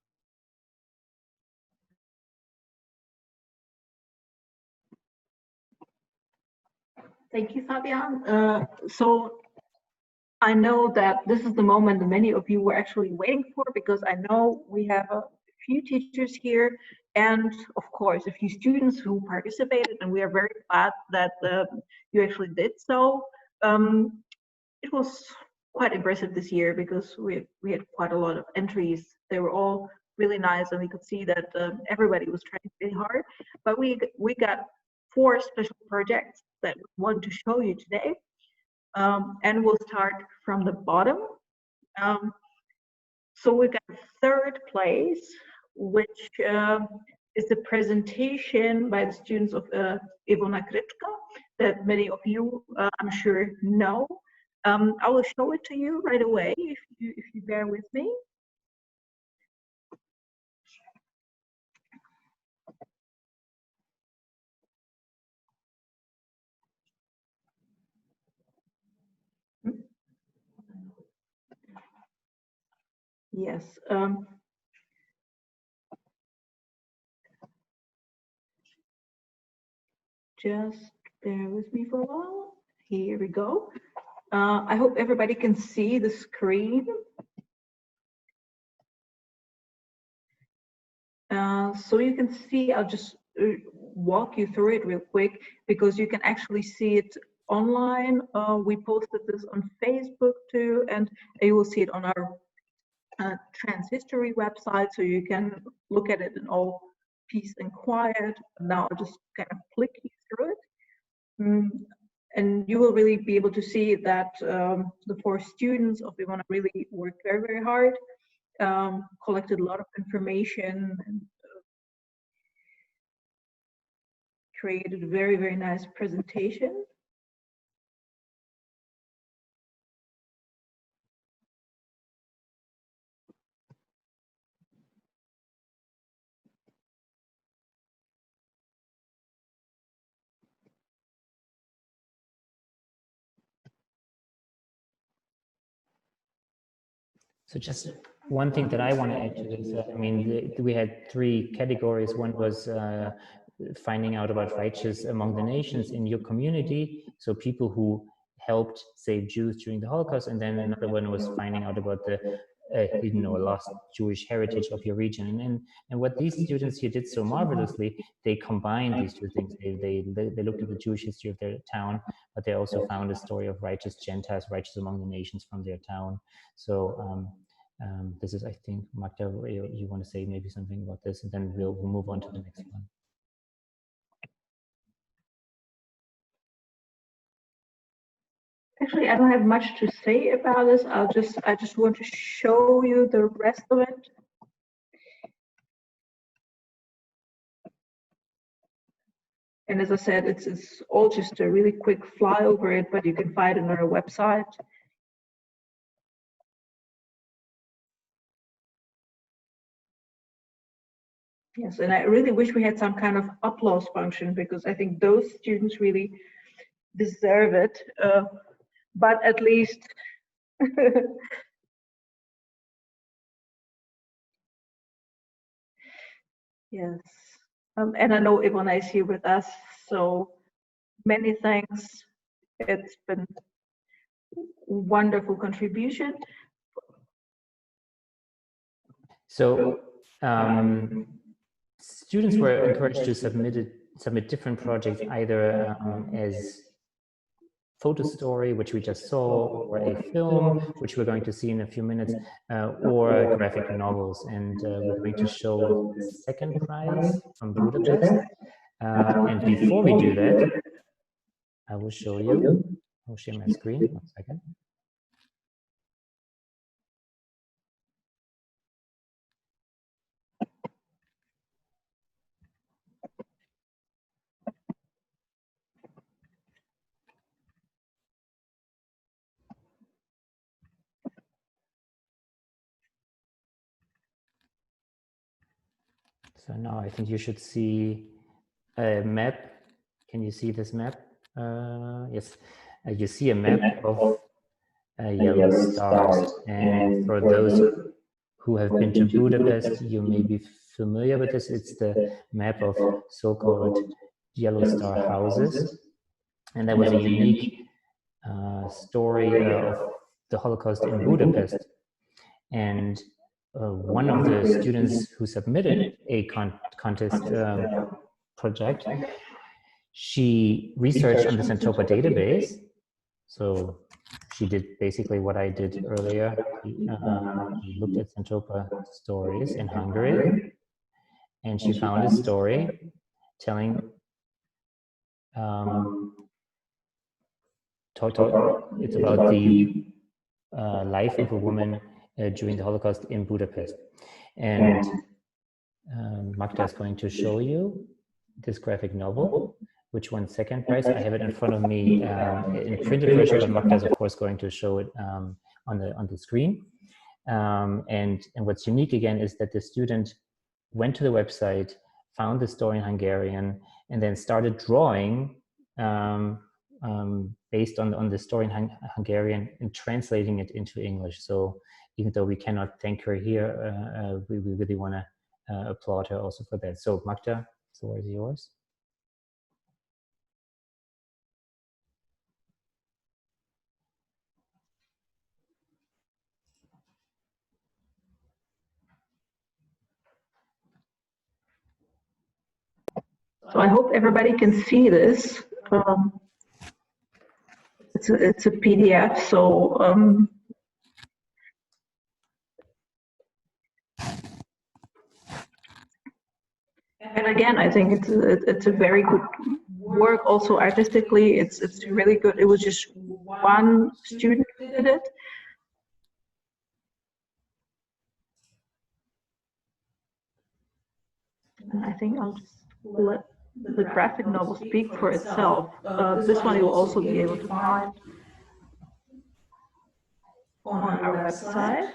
Thank you, Fabian. So I know that this is the moment that many of you were actually waiting for, because I know we have a few teachers here and of course a few students who participated, and we are very glad that you actually did so. It was quite impressive this year because we had quite a lot of entries. They were all really nice, and we could see that everybody was trying really hard. But we got 4 special projects that we want to show you today. And we'll start from the bottom. So we got 3rd place, which is a presentation by the students of Ivona Krička that many of you, I'm sure, know. I will show it to you right away if you bear with me. Yes. Just bear with me for a while. Here we go. I hope everybody can see the screen. So you can see, I'll just walk you through it real quick, because you can actually see it online. We posted this on Facebook too, and you will see it on our Trans.History website, so you can look at it in all peace and quiet. Now I'll just kind of flick you through it. And you will really be able to see that the 4 students of Ivona really worked very, very hard, collected a lot of information, and created a very, very nice presentation. So just one thing that I want to add to this, I mean, we had 3 categories. One was finding out about righteous among the nations in your community, so people who helped save Jews during the Holocaust, and then another one was finding out about the hidden or lost Jewish heritage of your region. And what these students here did so marvelously, they combined these 2 things. They looked at the Jewish history of their town, but they also found a story of righteous Gentiles, righteous among the nations from their town. So this is, I think, Magda, you want to say maybe something about this, and then we'll move on to the next one. Actually, I don't have much to say about this. I just want to show you the rest of it. And as I said, it's all just a really quick fly over it, but you can find it on our website. Yes, and I really wish we had some kind of applause function, because I think those students really deserve it. But at least yes. And I know Ivona is here with us, so many thanks. It's been a wonderful contribution. So students were encouraged to submit different projects, either as photo story, which we just saw, or a film, which we're going to see in a few minutes, or graphic novels. And we're going to show the 2nd prize from Budapest. And before we do that, I will show you, I'll share my screen, 1 second. So now I think you should see a map. Can you see this map? Yes, you see a map of yellow stars. And for those who have been to Budapest, you may be familiar with this. It's the map of so-called yellow star houses. and that was a unique story of the Holocaust in Budapest. And one of the students who submitted a contest project, she researched on the Centropa database. So she did basically what I did earlier. She looked at Centropa stories in Hungary, and she found a story telling it's about the life of a woman during the Holocaust in Budapest. And Magda is going to show you this graphic novel, which won second prize. I have it in front of me in printed version, but Magda is of course going to show it on the screen. And what's unique again is that the student went to the website, found the story in Hungarian, and then started drawing based on the story in Hungarian and translating it into English. So even though we cannot thank her here, we really want to applaud her also for that. So Magda, the floor is yours. So I hope everybody can see this. It's a PDF, so and again, I think it's a very good work. Also artistically, it's really good. It was just one student who did it. And I think I'll just let the graphic novel speak for itself. This one you'll also be able to find on our website.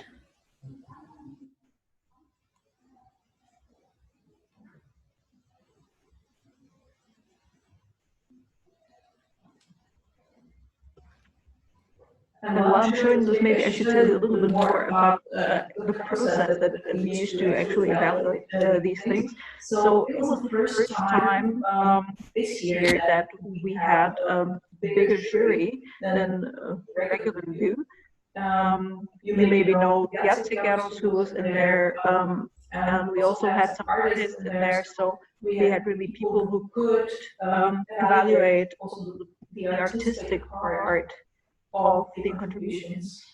And while I'm showing this, maybe I should tell you a little bit more about the process that we used to actually evaluate these things. So it was the first time this year that we had a bigger jury than regular review. You maybe know Jerzy, who was in there, and we also had some artists in there. So we had really people who could evaluate also the artistic part of the contributions.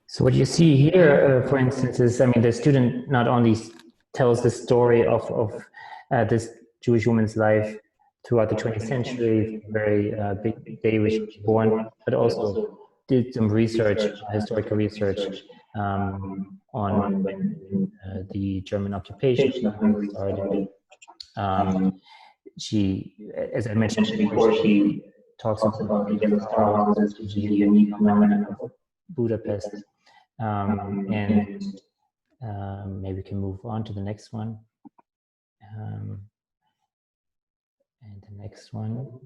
So what you see here, for instance, is, I mean, the student not only tells the story of this Jewish woman's life throughout the 20th century, very big day when she was born, but also did some research, historical research on when the German occupation started. She, as I mentioned before, she talks about the Holocaust as a unique phenomenon of Budapest. And maybe we can move on to the next one. And the next one.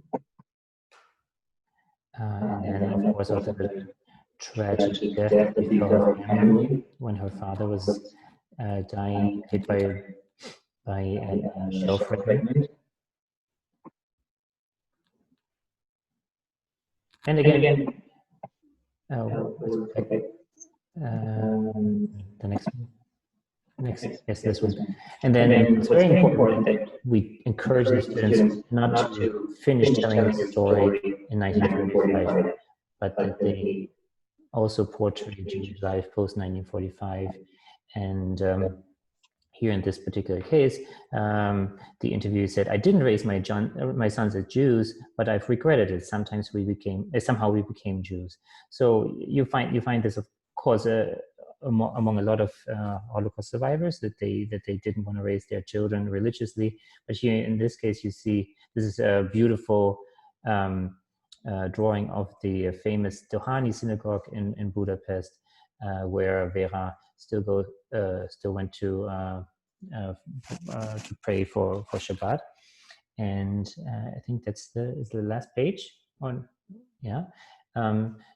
And then, of course, also the tragic death of her family when her father was dying, hit by a shell fragment. And again, the next one. Yes, this one. And then it's very important that we encourage the students not to finish telling the story in 1945, but that they also portray Jewish life post-1945. And here in this particular case, the interviewer said, "I didn't raise my sons as Jews, but I've regretted it. Sometimes somehow we became Jews." So you find this, of course, among a lot of Holocaust survivors, that they didn't want to raise their children religiously. But here in this case, you see this is a beautiful drawing of the famous Dohani synagogue in Budapest, where Vera still went to pray for Shabbat. And I think that's the last page. Yeah.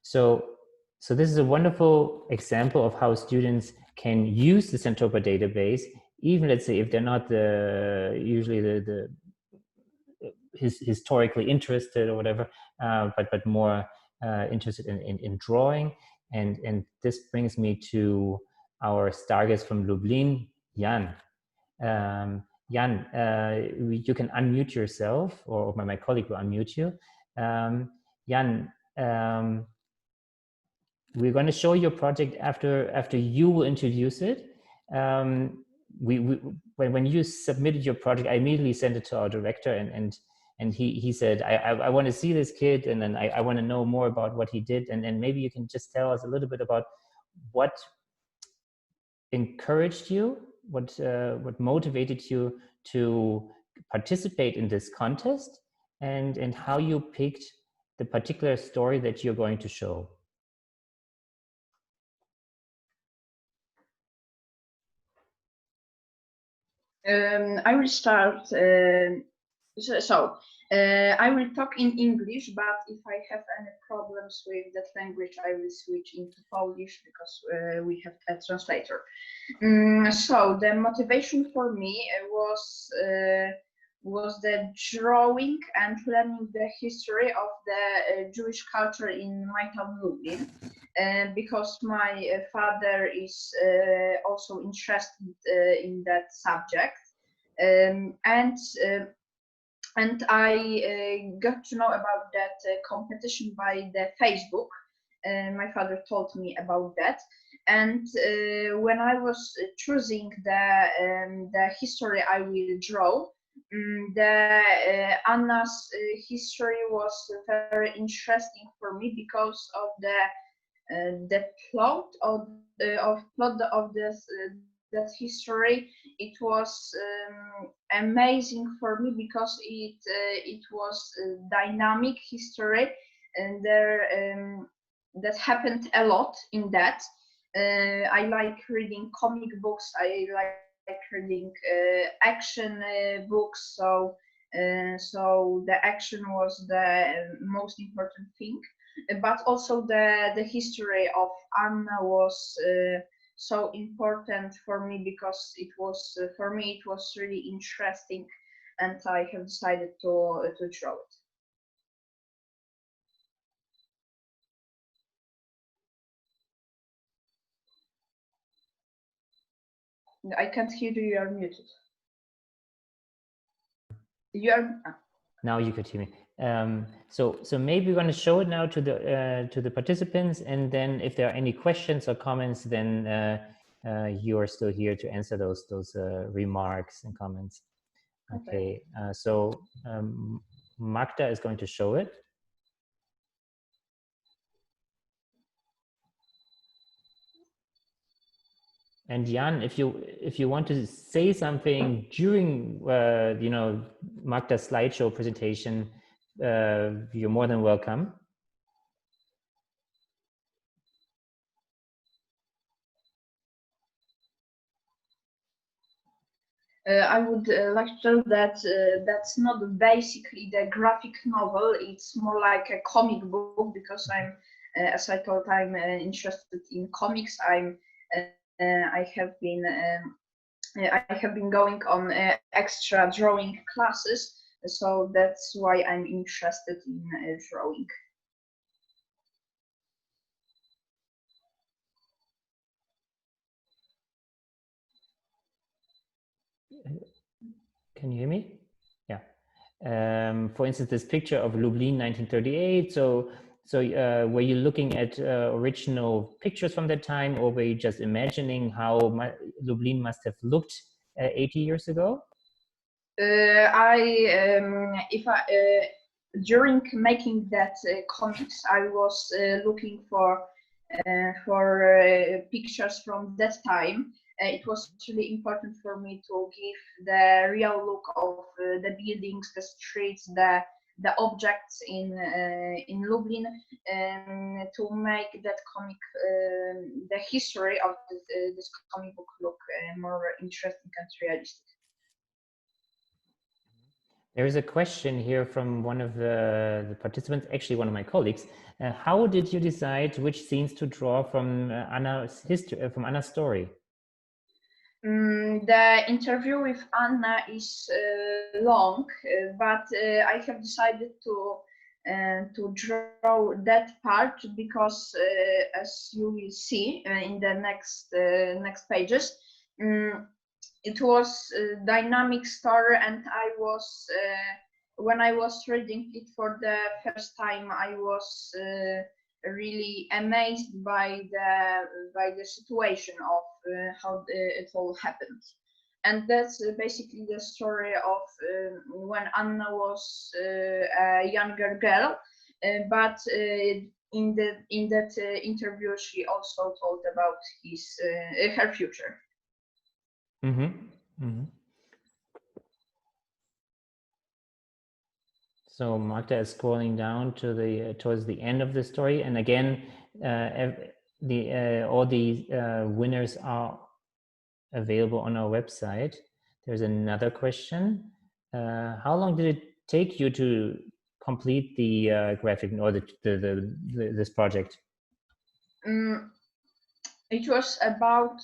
So this is a wonderful example of how students can use the Centropa database even let's say if they're not usually the historically interested or whatever, but more interested in drawing. And this brings me to our star guest from Lublin, Jan. Jan, you can unmute yourself, or my colleague will unmute you. Jan, we're going to show your project after you will introduce it. When you submitted your project, I immediately sent it to our director, and he said, I want to see this kid, and then I want to know more about what he did, and maybe you can just tell us a little bit about what encouraged you, what motivated you to participate in this contest, and how you picked the particular story that you're going to show. I will start. I will talk in English, but if I have any problems with that language, I will switch into Polish because we have a translator. So the motivation for me was the drawing and learning the history of the Jewish culture in my town Lublin, because my father is also interested in that subject, and I got to know about that competition by the Facebook. My father told me about that, and when I was choosing the history I will draw, the Anna's history was very interesting for me because of the plot of this that history. It was amazing for me because it was a dynamic history, and there that happened a lot in that. I like reading comic books. I like reading action books. So the action was the most important thing, but also the history of Anna was so important for me because it was for me it was really interesting, and I have decided to draw it. I can't hear you. You are muted. You are. Now you could hear me. So maybe we're going to show it now to the participants, and then if there are any questions or comments, then you are still here to answer those remarks and comments. Okay. So Magda is going to show it. And Jan, if you want to say something during Magda's slideshow presentation, you're more than welcome. I would like to tell that that's not basically the graphic novel. It's more like a comic book because I'm, as I told, I'm interested in comics. I have been going on extra drawing classes, so that's why I'm interested in drawing. Can you hear me? Yeah. For instance, this picture of Lublin 1938. So were you looking at original pictures from that time, or were you just imagining how Lublin must have looked 80 years ago? During making that comics, I was looking for pictures from that time. It was really important for me to give the real look of the buildings, the streets, the objects in Lublin, to make that comic, the history of this comic book look more interesting and realistic. There is a question here from one of the participants, actually one of my colleagues. How did you decide which scenes to draw from Anna's history, from Anna's story? The interview with Anna is long, but I have decided to draw that part because, as you will see in the next pages, it was a dynamic story, and I was when I was reading it for the first time, I was really amazed by the situation of how it all happened. And that's basically the story of when Anna was a younger girl, but in that interview she also told about her future. Mm-hmm. Mm-hmm. So Magda is scrolling down to towards the end of the story, and again, all the winners are available on our website. There's another question. How long did it take you to complete the graphic or this project? It was about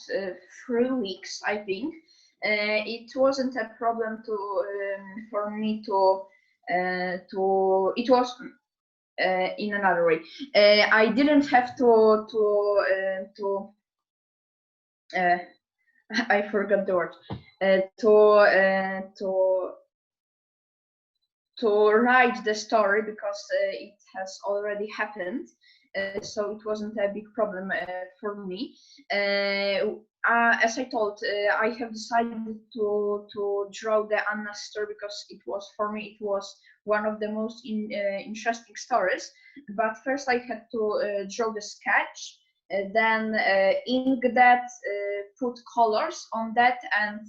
3 weeks, I think. It wasn't a problem for me to. It was in another way. I didn't have to. I forgot the word. To write the story because it has already happened. So it wasn't a big problem for me. As I told, I have decided to draw the Anna story because it was, for me, it was one of the most interesting stories. But first I had to draw the sketch, then ink that, put colors on that, and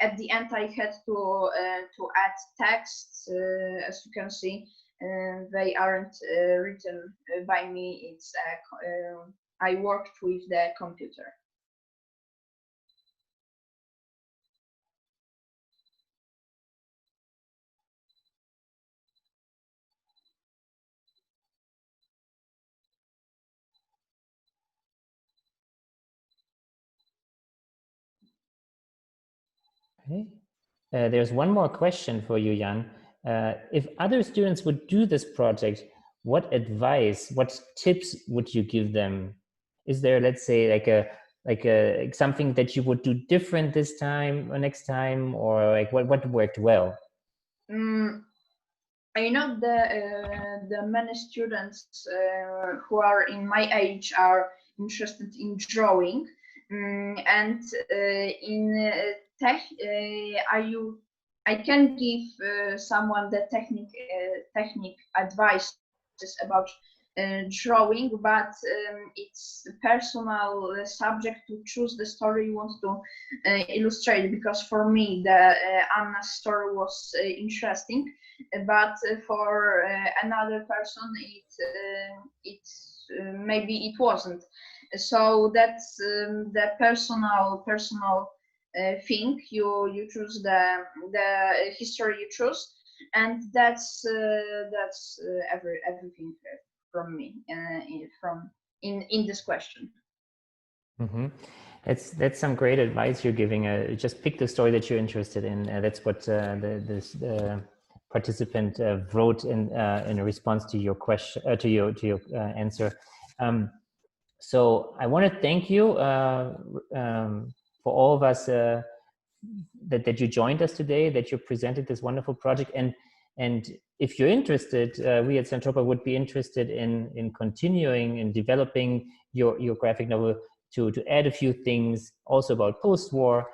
at the end I had to add texts. As you can see, they aren't written by me. It's I worked with the computer. Okay. There's one more question for you, Jan. If other students would do this project, what advice, what tips would you give them? Is there, let's say, like something that you would do different this time or next time, or like what worked well? I know the many students who are in my age are interested in drawing, and in tech, I can give someone the technique advice about drawing, but it's a personal subject to choose the story you want to illustrate. Because for me, the Anna's story was interesting, but for another person, maybe it wasn't. So that's the personal thing. You choose the history you choose, and that's everything from me in this question. Mm-hmm. That's some great advice you're giving. Just pick the story that you're interested in. That's what this participant wrote in response to your question, to your answer. So I want to thank you for all of us that you joined us today, that you presented this wonderful project, and if you're interested, we at Centropa would be interested in continuing and developing your graphic novel to add a few things also about post-war,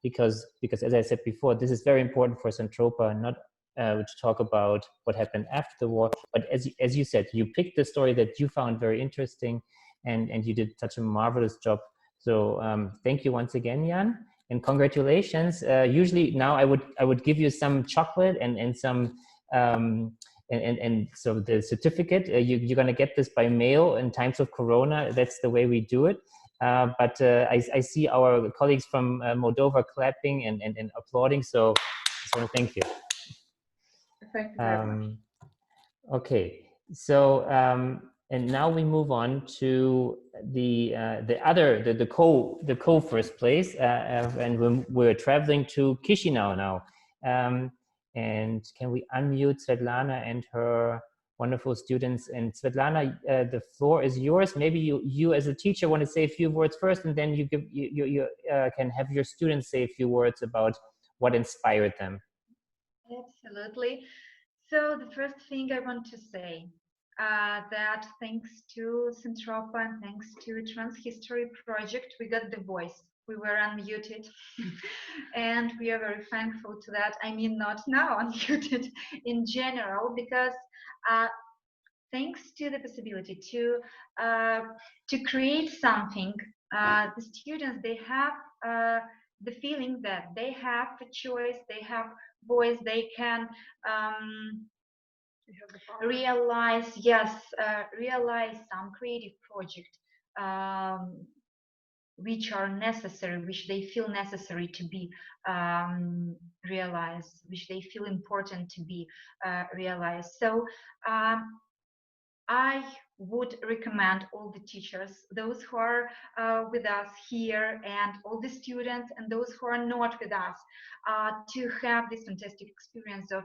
because as I said before, this is very important for Centropa, not to talk about what happened after the war, but as you said, you picked the story that you found very interesting, and you did such a marvelous job. So thank you once again, Jan, and congratulations. Usually now I would give you some chocolate and some and so the certificate, you're going to get this by mail in times of Corona. That's the way we do it. But I see our colleagues from Moldova clapping and applauding. So I just want to thank you. Thank you very much. Okay, so And now we move on to the co-first place, and we're traveling to Chisinau now. And can we unmute Svetlana and her wonderful students? And Svetlana, the floor is yours. Maybe you as a teacher want to say a few words first, and then you can have your students say a few words about what inspired them. Absolutely. So the first thing I want to say, that thanks to Centropa and thanks to Trans.History project, we got the voice. We were unmuted and we are very thankful to that. I mean, not now unmuted in general, because thanks to the possibility to create something, the students, they have the feeling that they have a choice, they have voice, they can realize, realize some creative project which are necessary, which they feel necessary to be realized, which they feel important to be realized. So I would recommend all the teachers, those who are with us here, and all the students and those who are not with us, to have this fantastic experience of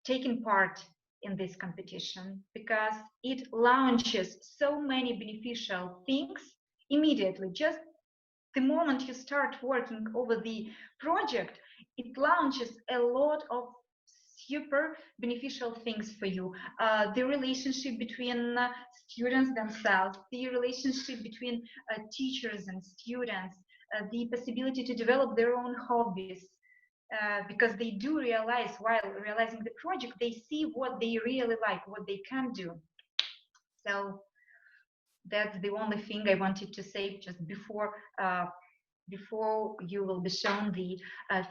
taking part in this competition, because it launches so many beneficial things immediately. Just the moment you start working over the project, it launches a lot of super beneficial things for you. The relationship between students themselves, the relationship between teachers and students, the possibility to develop their own hobbies, because they do realize, while realizing the project, they see what they really like, what they can do. So that's the only thing I wanted to say just before you will be shown the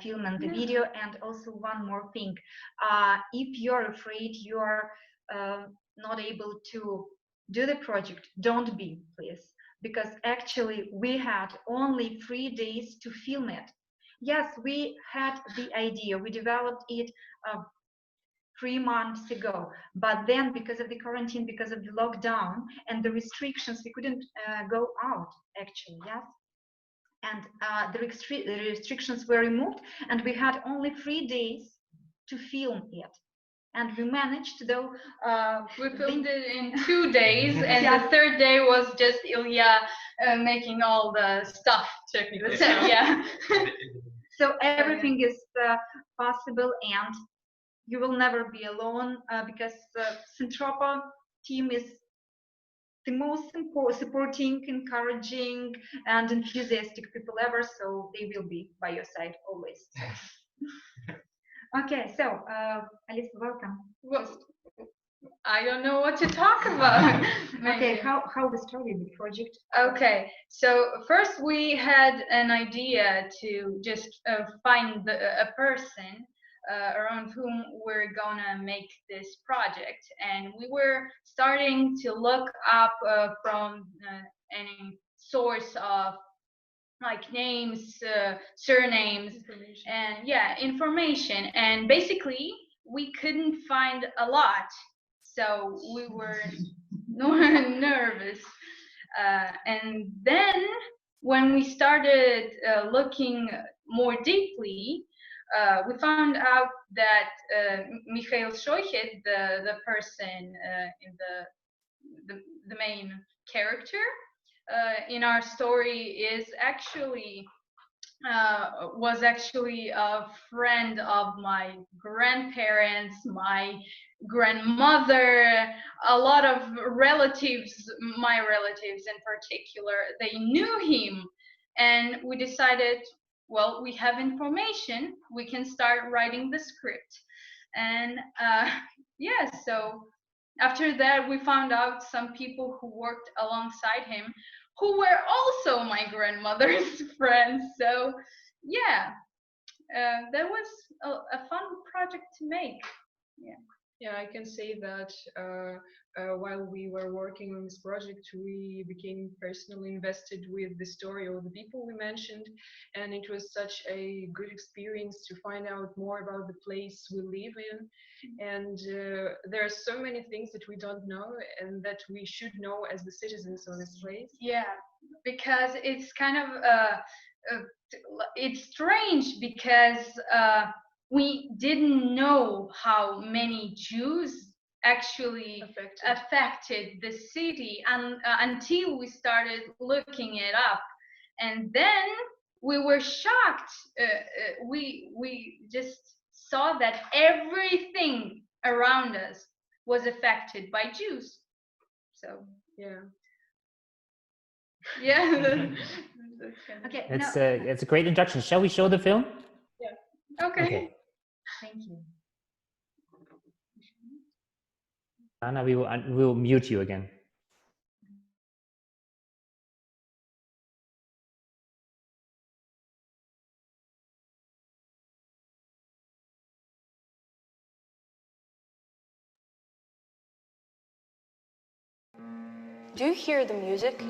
film and the video. And also one more thing, if you're afraid you're not able to do the project, don't be, please, because actually we had only 3 days to film it. Yes, we had the idea, we developed it 3 months ago, but then because of the quarantine, because of the lockdown and the restrictions, we couldn't go out actually, yes. And the restrictions were removed, and we had only 3 days to film it. And we managed, though. We filmed it in 2 days, and the third day was just Ilya making all the stuff. So, yeah. So everything is possible, and you will never be alone, because Centropa team is the most supporting, encouraging, and enthusiastic people ever. So they will be by your side always. Okay, so Alice, welcome. Well, I don't know what to talk about. Okay, how we started the project? Okay, so first we had an idea to just find a person around whom we're gonna make this project, and we were starting to look up from any source of like names, surnames, and information, and basically we couldn't find a lot, so we were nervous, and then when we started looking more deeply, we found out that Mikhail Shoichet, the person in the main character in our story, is actually was actually a friend of my grandparents, my grandmother, a lot of relatives, my relatives in particular, they knew him, and we decided, well, we have information, we can start writing the script. And so after that we found out some people who worked alongside him who were also my grandmother's friends. So that was a fun project to make. Yeah, I can say that while we were working on this project, we became personally invested with the story of the people we mentioned, and it was such a good experience to find out more about the place we live in. And there are so many things that we don't know and that we should know as the citizens of this place. Yeah, because it's kind of it's strange because we didn't know how many Jews actually affected the city until we started looking it up, and then we were shocked. We just saw that everything around us was affected by Jews. So yeah. Yeah. Okay. It's a great introduction. Shall we show the film? Yeah. Okay. Thank you. Anna, we will mute you again. Do you hear the music?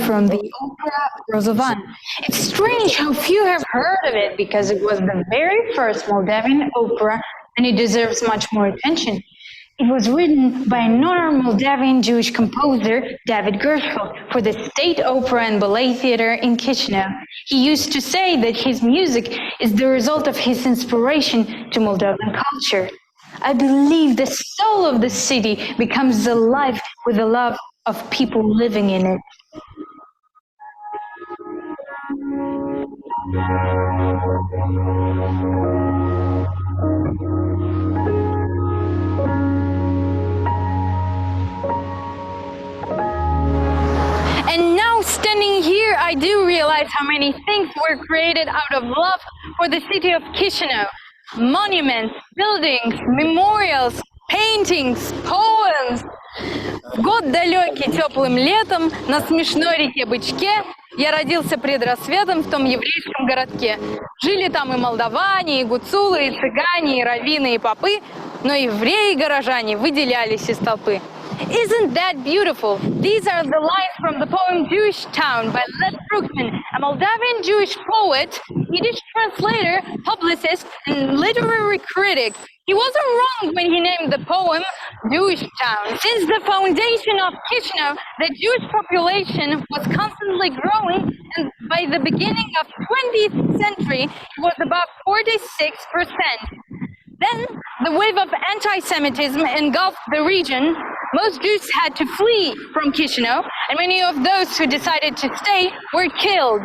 From the opera Rosovan. It's strange how few have heard of it because it was the very first Moldavian opera and it deserves much more attention. It was written by a normal Moldavian Jewish composer, David Gershfeld, for the State Opera and Ballet Theatre in Chisinau. He used to say that his music is the result of his inspiration to Moldovan culture. I believe the soul of the city becomes alive with the love of people living in it. And now standing here, I do realize how many things were created out of love for the city of Chisinau. Monuments, buildings, memorials, paintings, poems. В год далекий теплым летом на смешной реке Бычке я родился пред рассветом в том еврейском городке. Жили там и молдаване, и гуцулы, и цыгане, и раввины, и попы, но евреи и горожане выделялись из толпы. Isn't that beautiful? These are the lines from the poem Jewish Town by Lev Bruckman, a Moldavian Jewish poet, Yiddish translator, publicist, and literary critic. He wasn't wrong when he named the poem Jewish Town. Since the foundation of Chisinau, the Jewish population was constantly growing, and by the beginning of 20th century, it was about 46%. Then the wave of anti-Semitism engulfed the region. Most Jews had to flee from Chisinau, and many of those who decided to stay were killed.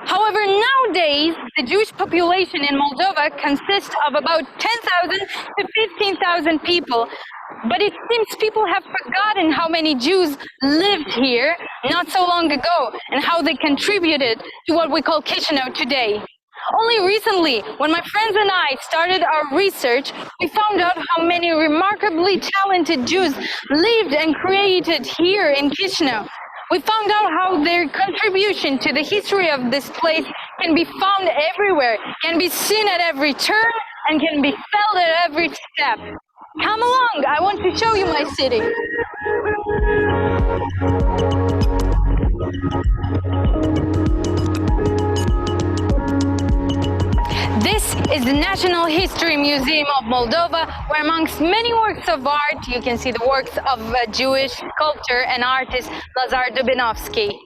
However, nowadays, the Jewish population in Moldova consists of about 10,000 to 15,000 people. But it seems people have forgotten how many Jews lived here not so long ago and how they contributed to what we call Chisinau today. Only recently, when my friends and I started our research, we found out how many remarkably talented Jews lived and created here in Chisinau. We found out how their contribution to the history of this place can be found everywhere, can be seen at every turn, and can be felt at every step. Come along, I want to show you my city. This is the National History Museum of Moldova, where amongst many works of art, you can see the works of Jewish sculptor and artist Lazar Dubinovsky.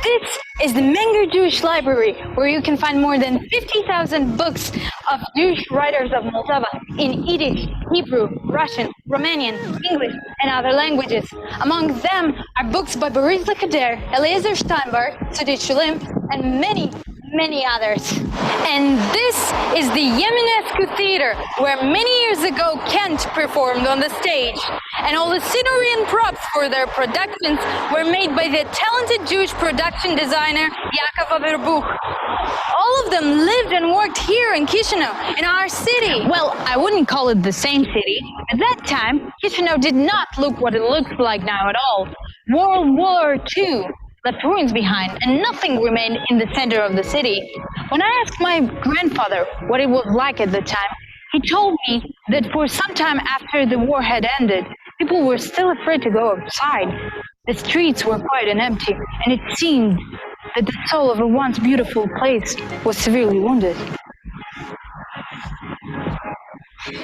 This is the Menger Jewish Library, where you can find more than 50,000 books of Jewish writers of Moldova in Yiddish, Hebrew, Russian, Romanian, English, and other languages. Among them are books by Boris Lakader, Eliezer Steinbart, Sudit Shulim, and many, many others. And this is the Eminescu Theater, where many years ago Kent performed on the stage. And all the scenery and props for their productions were made by the talented Jewish production designer Yaakov Averbuch. All of them lived and worked here in Chisinau, in our city. Well, I wouldn't call it the same city. At that time, Chisinau did not look what it looks like now at all. World War II left ruins behind, and nothing remained in the center of the city. When I asked my grandfather what it was like at the time, he told me that for some time after the war had ended, people were still afraid to go outside. The streets were quiet and empty, and it seemed that the soul of a once beautiful place was severely wounded.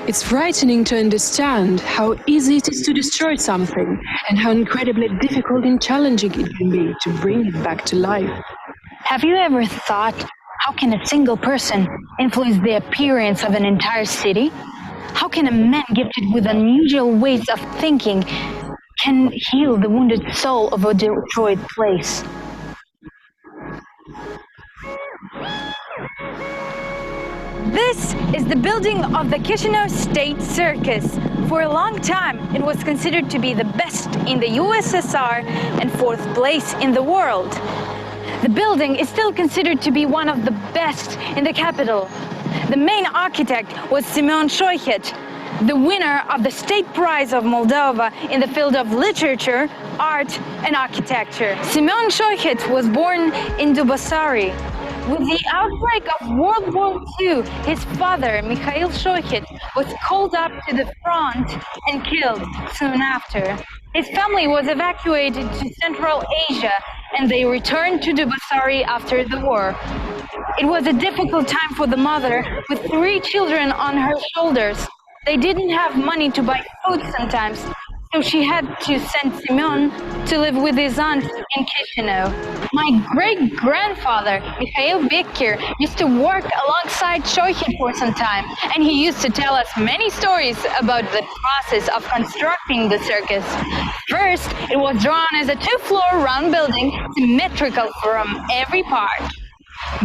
It's frightening to understand how easy it is to destroy something and how incredibly difficult and challenging it can be to bring it back to life. Have you ever thought, how can a single person influence the appearance of an entire city? How can a man gifted with unusual ways of thinking can heal the wounded soul of a destroyed place? This is the building of the Chisinau State Circus. For a long time, it was considered to be the best in the USSR and fourth place in the world. The building is still considered to be one of the best in the capital. The main architect was Simeon Shoichet, the winner of the State Prize of Moldova in the field of literature, art, and architecture. Simeon Shoichet was born in Dubasari. With the outbreak of World War II, his father, Mikhail Shoichet, was called up to the front and killed soon after. His family was evacuated to Central Asia, and they returned to Dubasari after the war. It was a difficult time for the mother, with 3 children on her shoulders. They didn't have money to buy food sometimes, so she had to send Simeon to live with his aunt in Chisinau. My great-grandfather, Mikhail Bekir, used to work alongside Shoichet for some time, and he used to tell us many stories about the process of constructing the circus. First, it was drawn as a 2-floor round building, symmetrical from every part.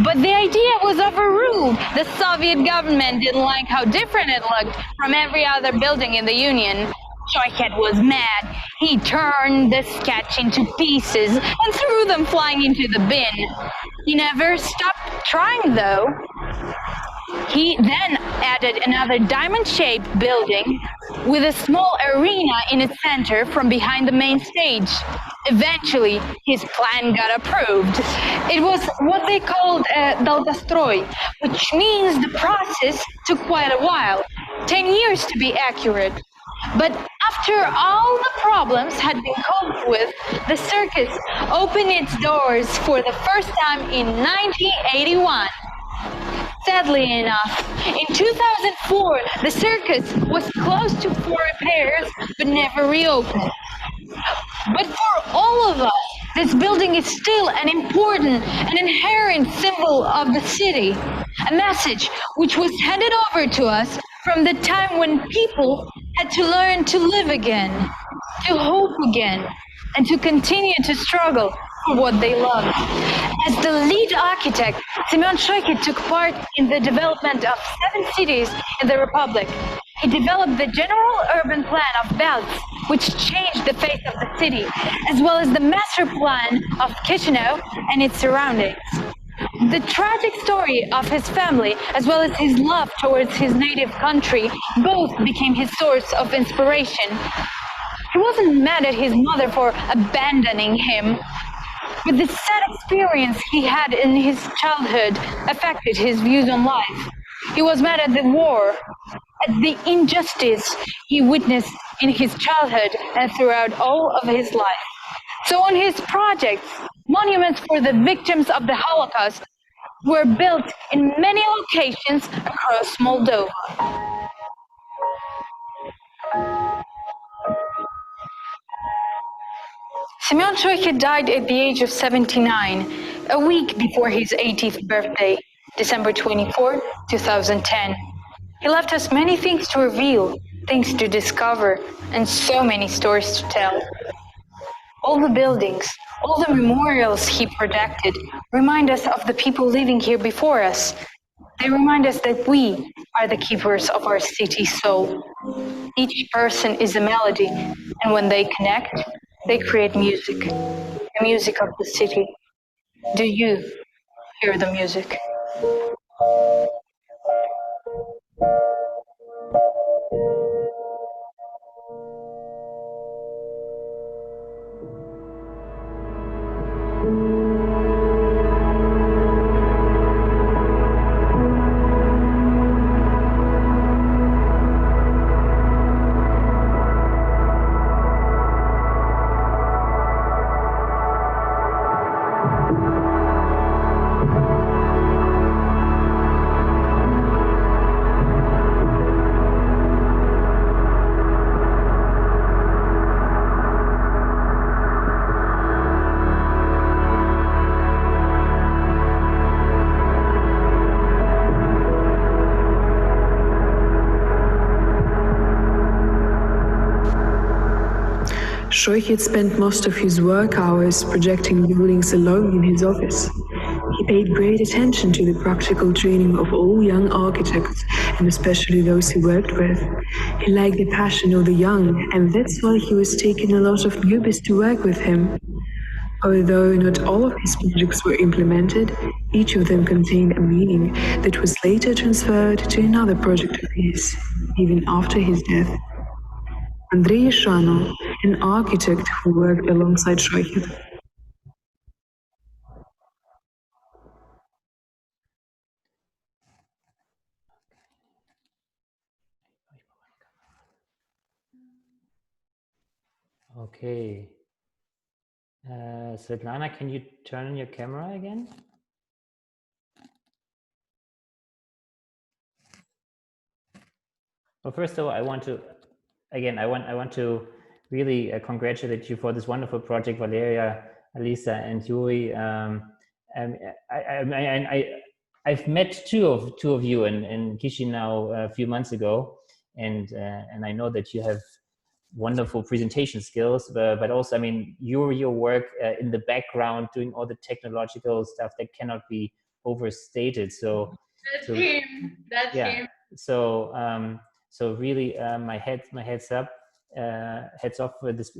But the idea was overruled. The Soviet government didn't like how different it looked from every other building in the Union. Shoichet was mad. He turned the sketch into pieces and threw them flying into the bin. He never stopped trying, though. He then added another diamond-shaped building with a small arena in its center from behind the main stage. Eventually, his plan got approved. It was what they called Dalgostroy, which means the process took quite a while, 10 years to be accurate. But after all the problems had been coped with, the circus opened its doors for the first time in 1981. Sadly enough, in 2004, the circus was closed for repairs but never reopened. But for all of us, this building is still an important and inherent symbol of the city, a message which was handed over to us from the time when people had to learn to live again, to hope again, and to continue to struggle for what they love. As the lead architect, Simeon Shoichet took part in the development of 7 cities in the Republic. He developed the general urban plan of Belts, which changed the face of the city, as well as the master plan of Chisinau and its surroundings. The tragic story of his family, as well as his love towards his native country, both became his source of inspiration. He wasn't mad at his mother for abandoning him, but the sad experience he had in his childhood affected his views on life. He was mad at the war, at the injustice he witnessed in his childhood and throughout all of his life. So on his projects, monuments for the victims of the Holocaust were built in many locations across Moldova. Simeon Shoichet died at the age of 79, a week before his 80th birthday, December 24, 2010. He left us many things to reveal, things to discover, and so many stories to tell. All the buildings, all the memorials he protected remind us of the people living here before us. They remind us that we are the keepers of our city's soul. Each person is a melody, and when they connect, they create music, the music of the city. Do you hear the music? Scheuchert spent most of his work hours projecting buildings alone in his office. He paid great attention to the practical training of all young architects, and especially those he worked with. He liked the passion of the young, and that's why he was taking a lot of newbies to work with him. Although not all of his projects were implemented, each of them contained a meaning that was later transferred to another project of his, even after his death. Andrei Shano, an architect who worked alongside Scheuchert. Okay. Svetlana, can you turn on your camera again? Well, first of all, I want to really congratulate you for this wonderful project, Valeria, Alisa, and Jerzy. I've met two of you in Chisinau a few months ago, and I know that you have wonderful presentation skills, but also, I mean, your work in the background, doing all the technological stuff that cannot be overstated. So that's him. That's him. So really, my heads off for this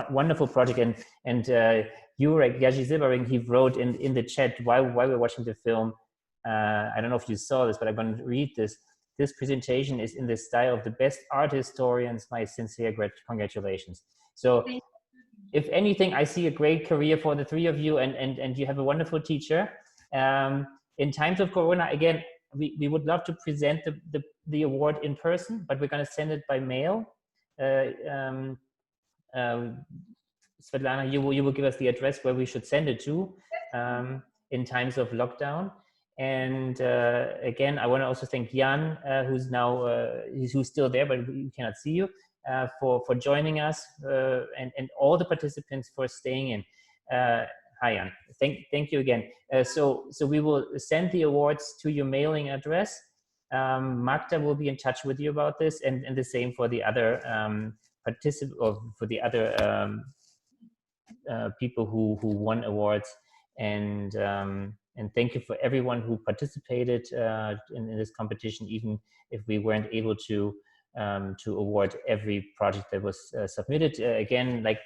wonderful project, and Jerzy Silberring, he wrote in the chat while we're watching the film. I don't know if you saw this, but I'm going to read this. This presentation is in the style of the best art historians. My sincere congratulations. So, if anything, I see a great career for the three of you, and you have a wonderful teacher. In times of Corona, again, we would love to present the award in person, but we're going to send it by mail. Svetlana, you will give us the address where we should send it to in times of lockdown. And again, I want to also thank Jan, who's still there, but we cannot see you, for joining us, and all the participants for staying in. Hi, Jan. Thank you again. So we will send the awards to your mailing address. Magda will be in touch with you about this, and the same for the other people who won awards. And thank you for everyone who participated in this competition, even if we weren't able to award every project that was submitted. Again, like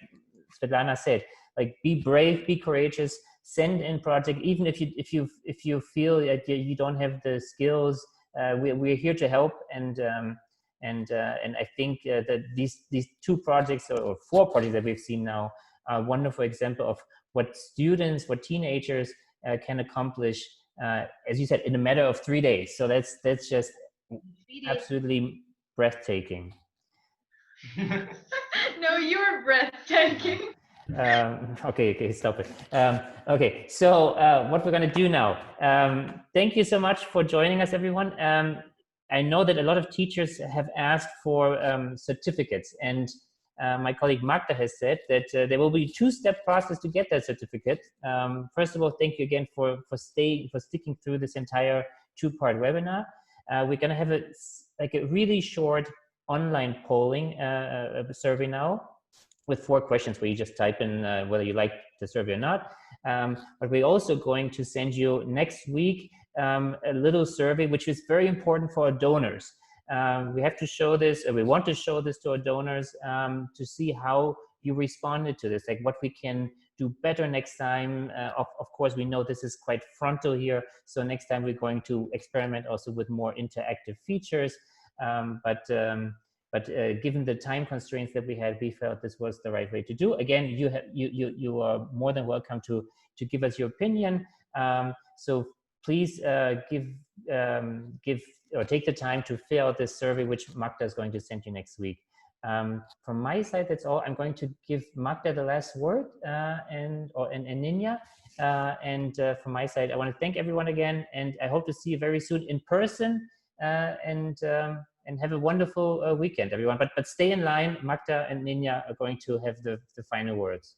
Svetlana said, like, be brave, be courageous, send in project, even if you feel that you don't have the skills. We're here to help, and I think that these two projects or four projects that we've seen now are a wonderful example of what teenagers can accomplish, as you said, in a matter of 3 days. So that's just absolutely breathtaking. No, you're breathtaking. Okay, stop it. Okay, so what we're going to do now. Thank you so much for joining us, everyone. I know that a lot of teachers have asked for certificates, and my colleague Magda has said that there will be a two-step process to get that certificate. First of all, thank you again for sticking through this entire two-part webinar. We're going to have a really short online polling survey now, with 4 questions where you just type in whether you like the survey or not. But we're also going to send you next week a little survey, which is very important for our donors. We have to show this, we want to show this to our donors to see how you responded to this, like what we can do better next time. Of course, we know this is quite frontal here, so next time we're going to experiment also with more interactive features. But given the time constraints that we had, we felt this was the right way to do. Again, you are more than welcome to give us your opinion. So please take the time to fill out this survey, which Magda is going to send you next week. From my side, that's all. I'm going to give Magda the last word and Ninja. From my side, I want to thank everyone again, and I hope to see you very soon in person. And have a wonderful weekend, everyone. But stay in line. Magda and Ninja are going to have the final words.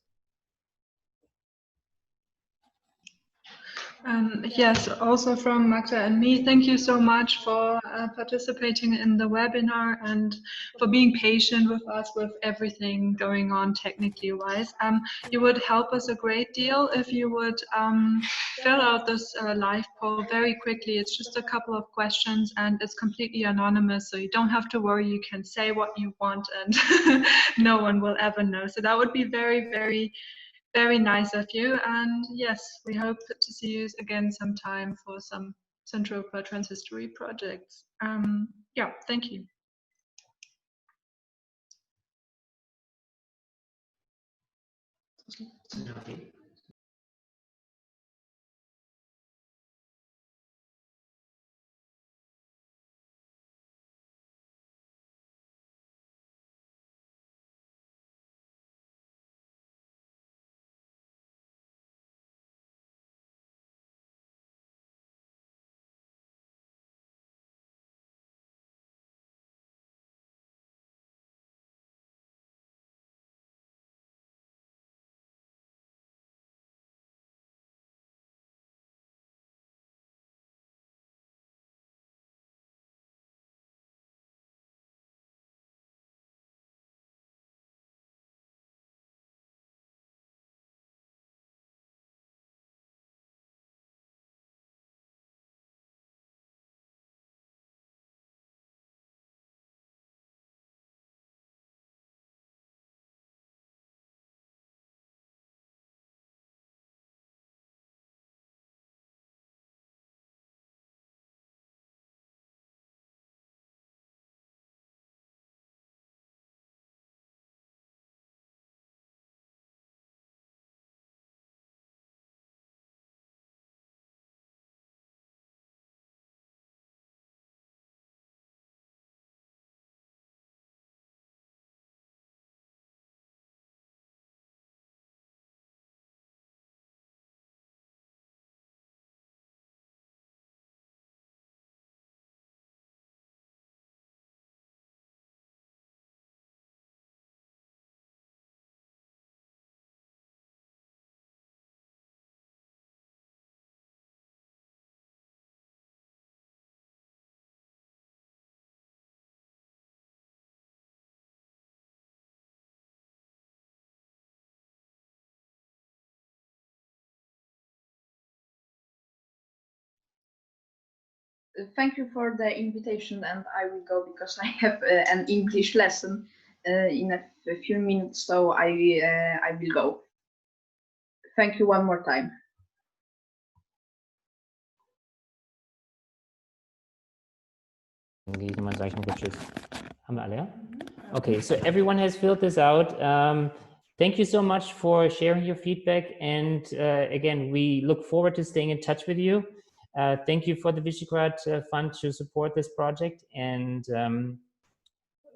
Yes, also from Magda and me, thank you so much for participating in the webinar and for being patient with us with everything going on technically wise. You would help us a great deal if you would fill out this live poll very quickly. It's just a couple of questions and it's completely anonymous, so you don't have to worry. You can say what you want and no one will ever know. So that would be very, very, very nice of you, and yes, we hope to see you again sometime for some Centropa Trans.History projects. Yeah, thank you. Thank you for the invitation, and I will go because I have an English lesson in a few minutes, so I will go. Thank you one more time. Okay, so everyone has filled this out. Thank you so much for sharing your feedback, and again, we look forward to staying in touch with you. Thank you for the Visegrad Fund to support this project, and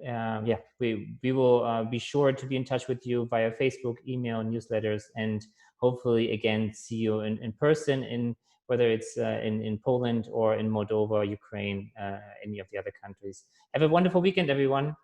yeah, we will be sure to be in touch with you via Facebook, email, newsletters, and hopefully again see you in person, in whether it's in Poland or in Moldova, Ukraine, any of the other countries. Have a wonderful weekend, everyone.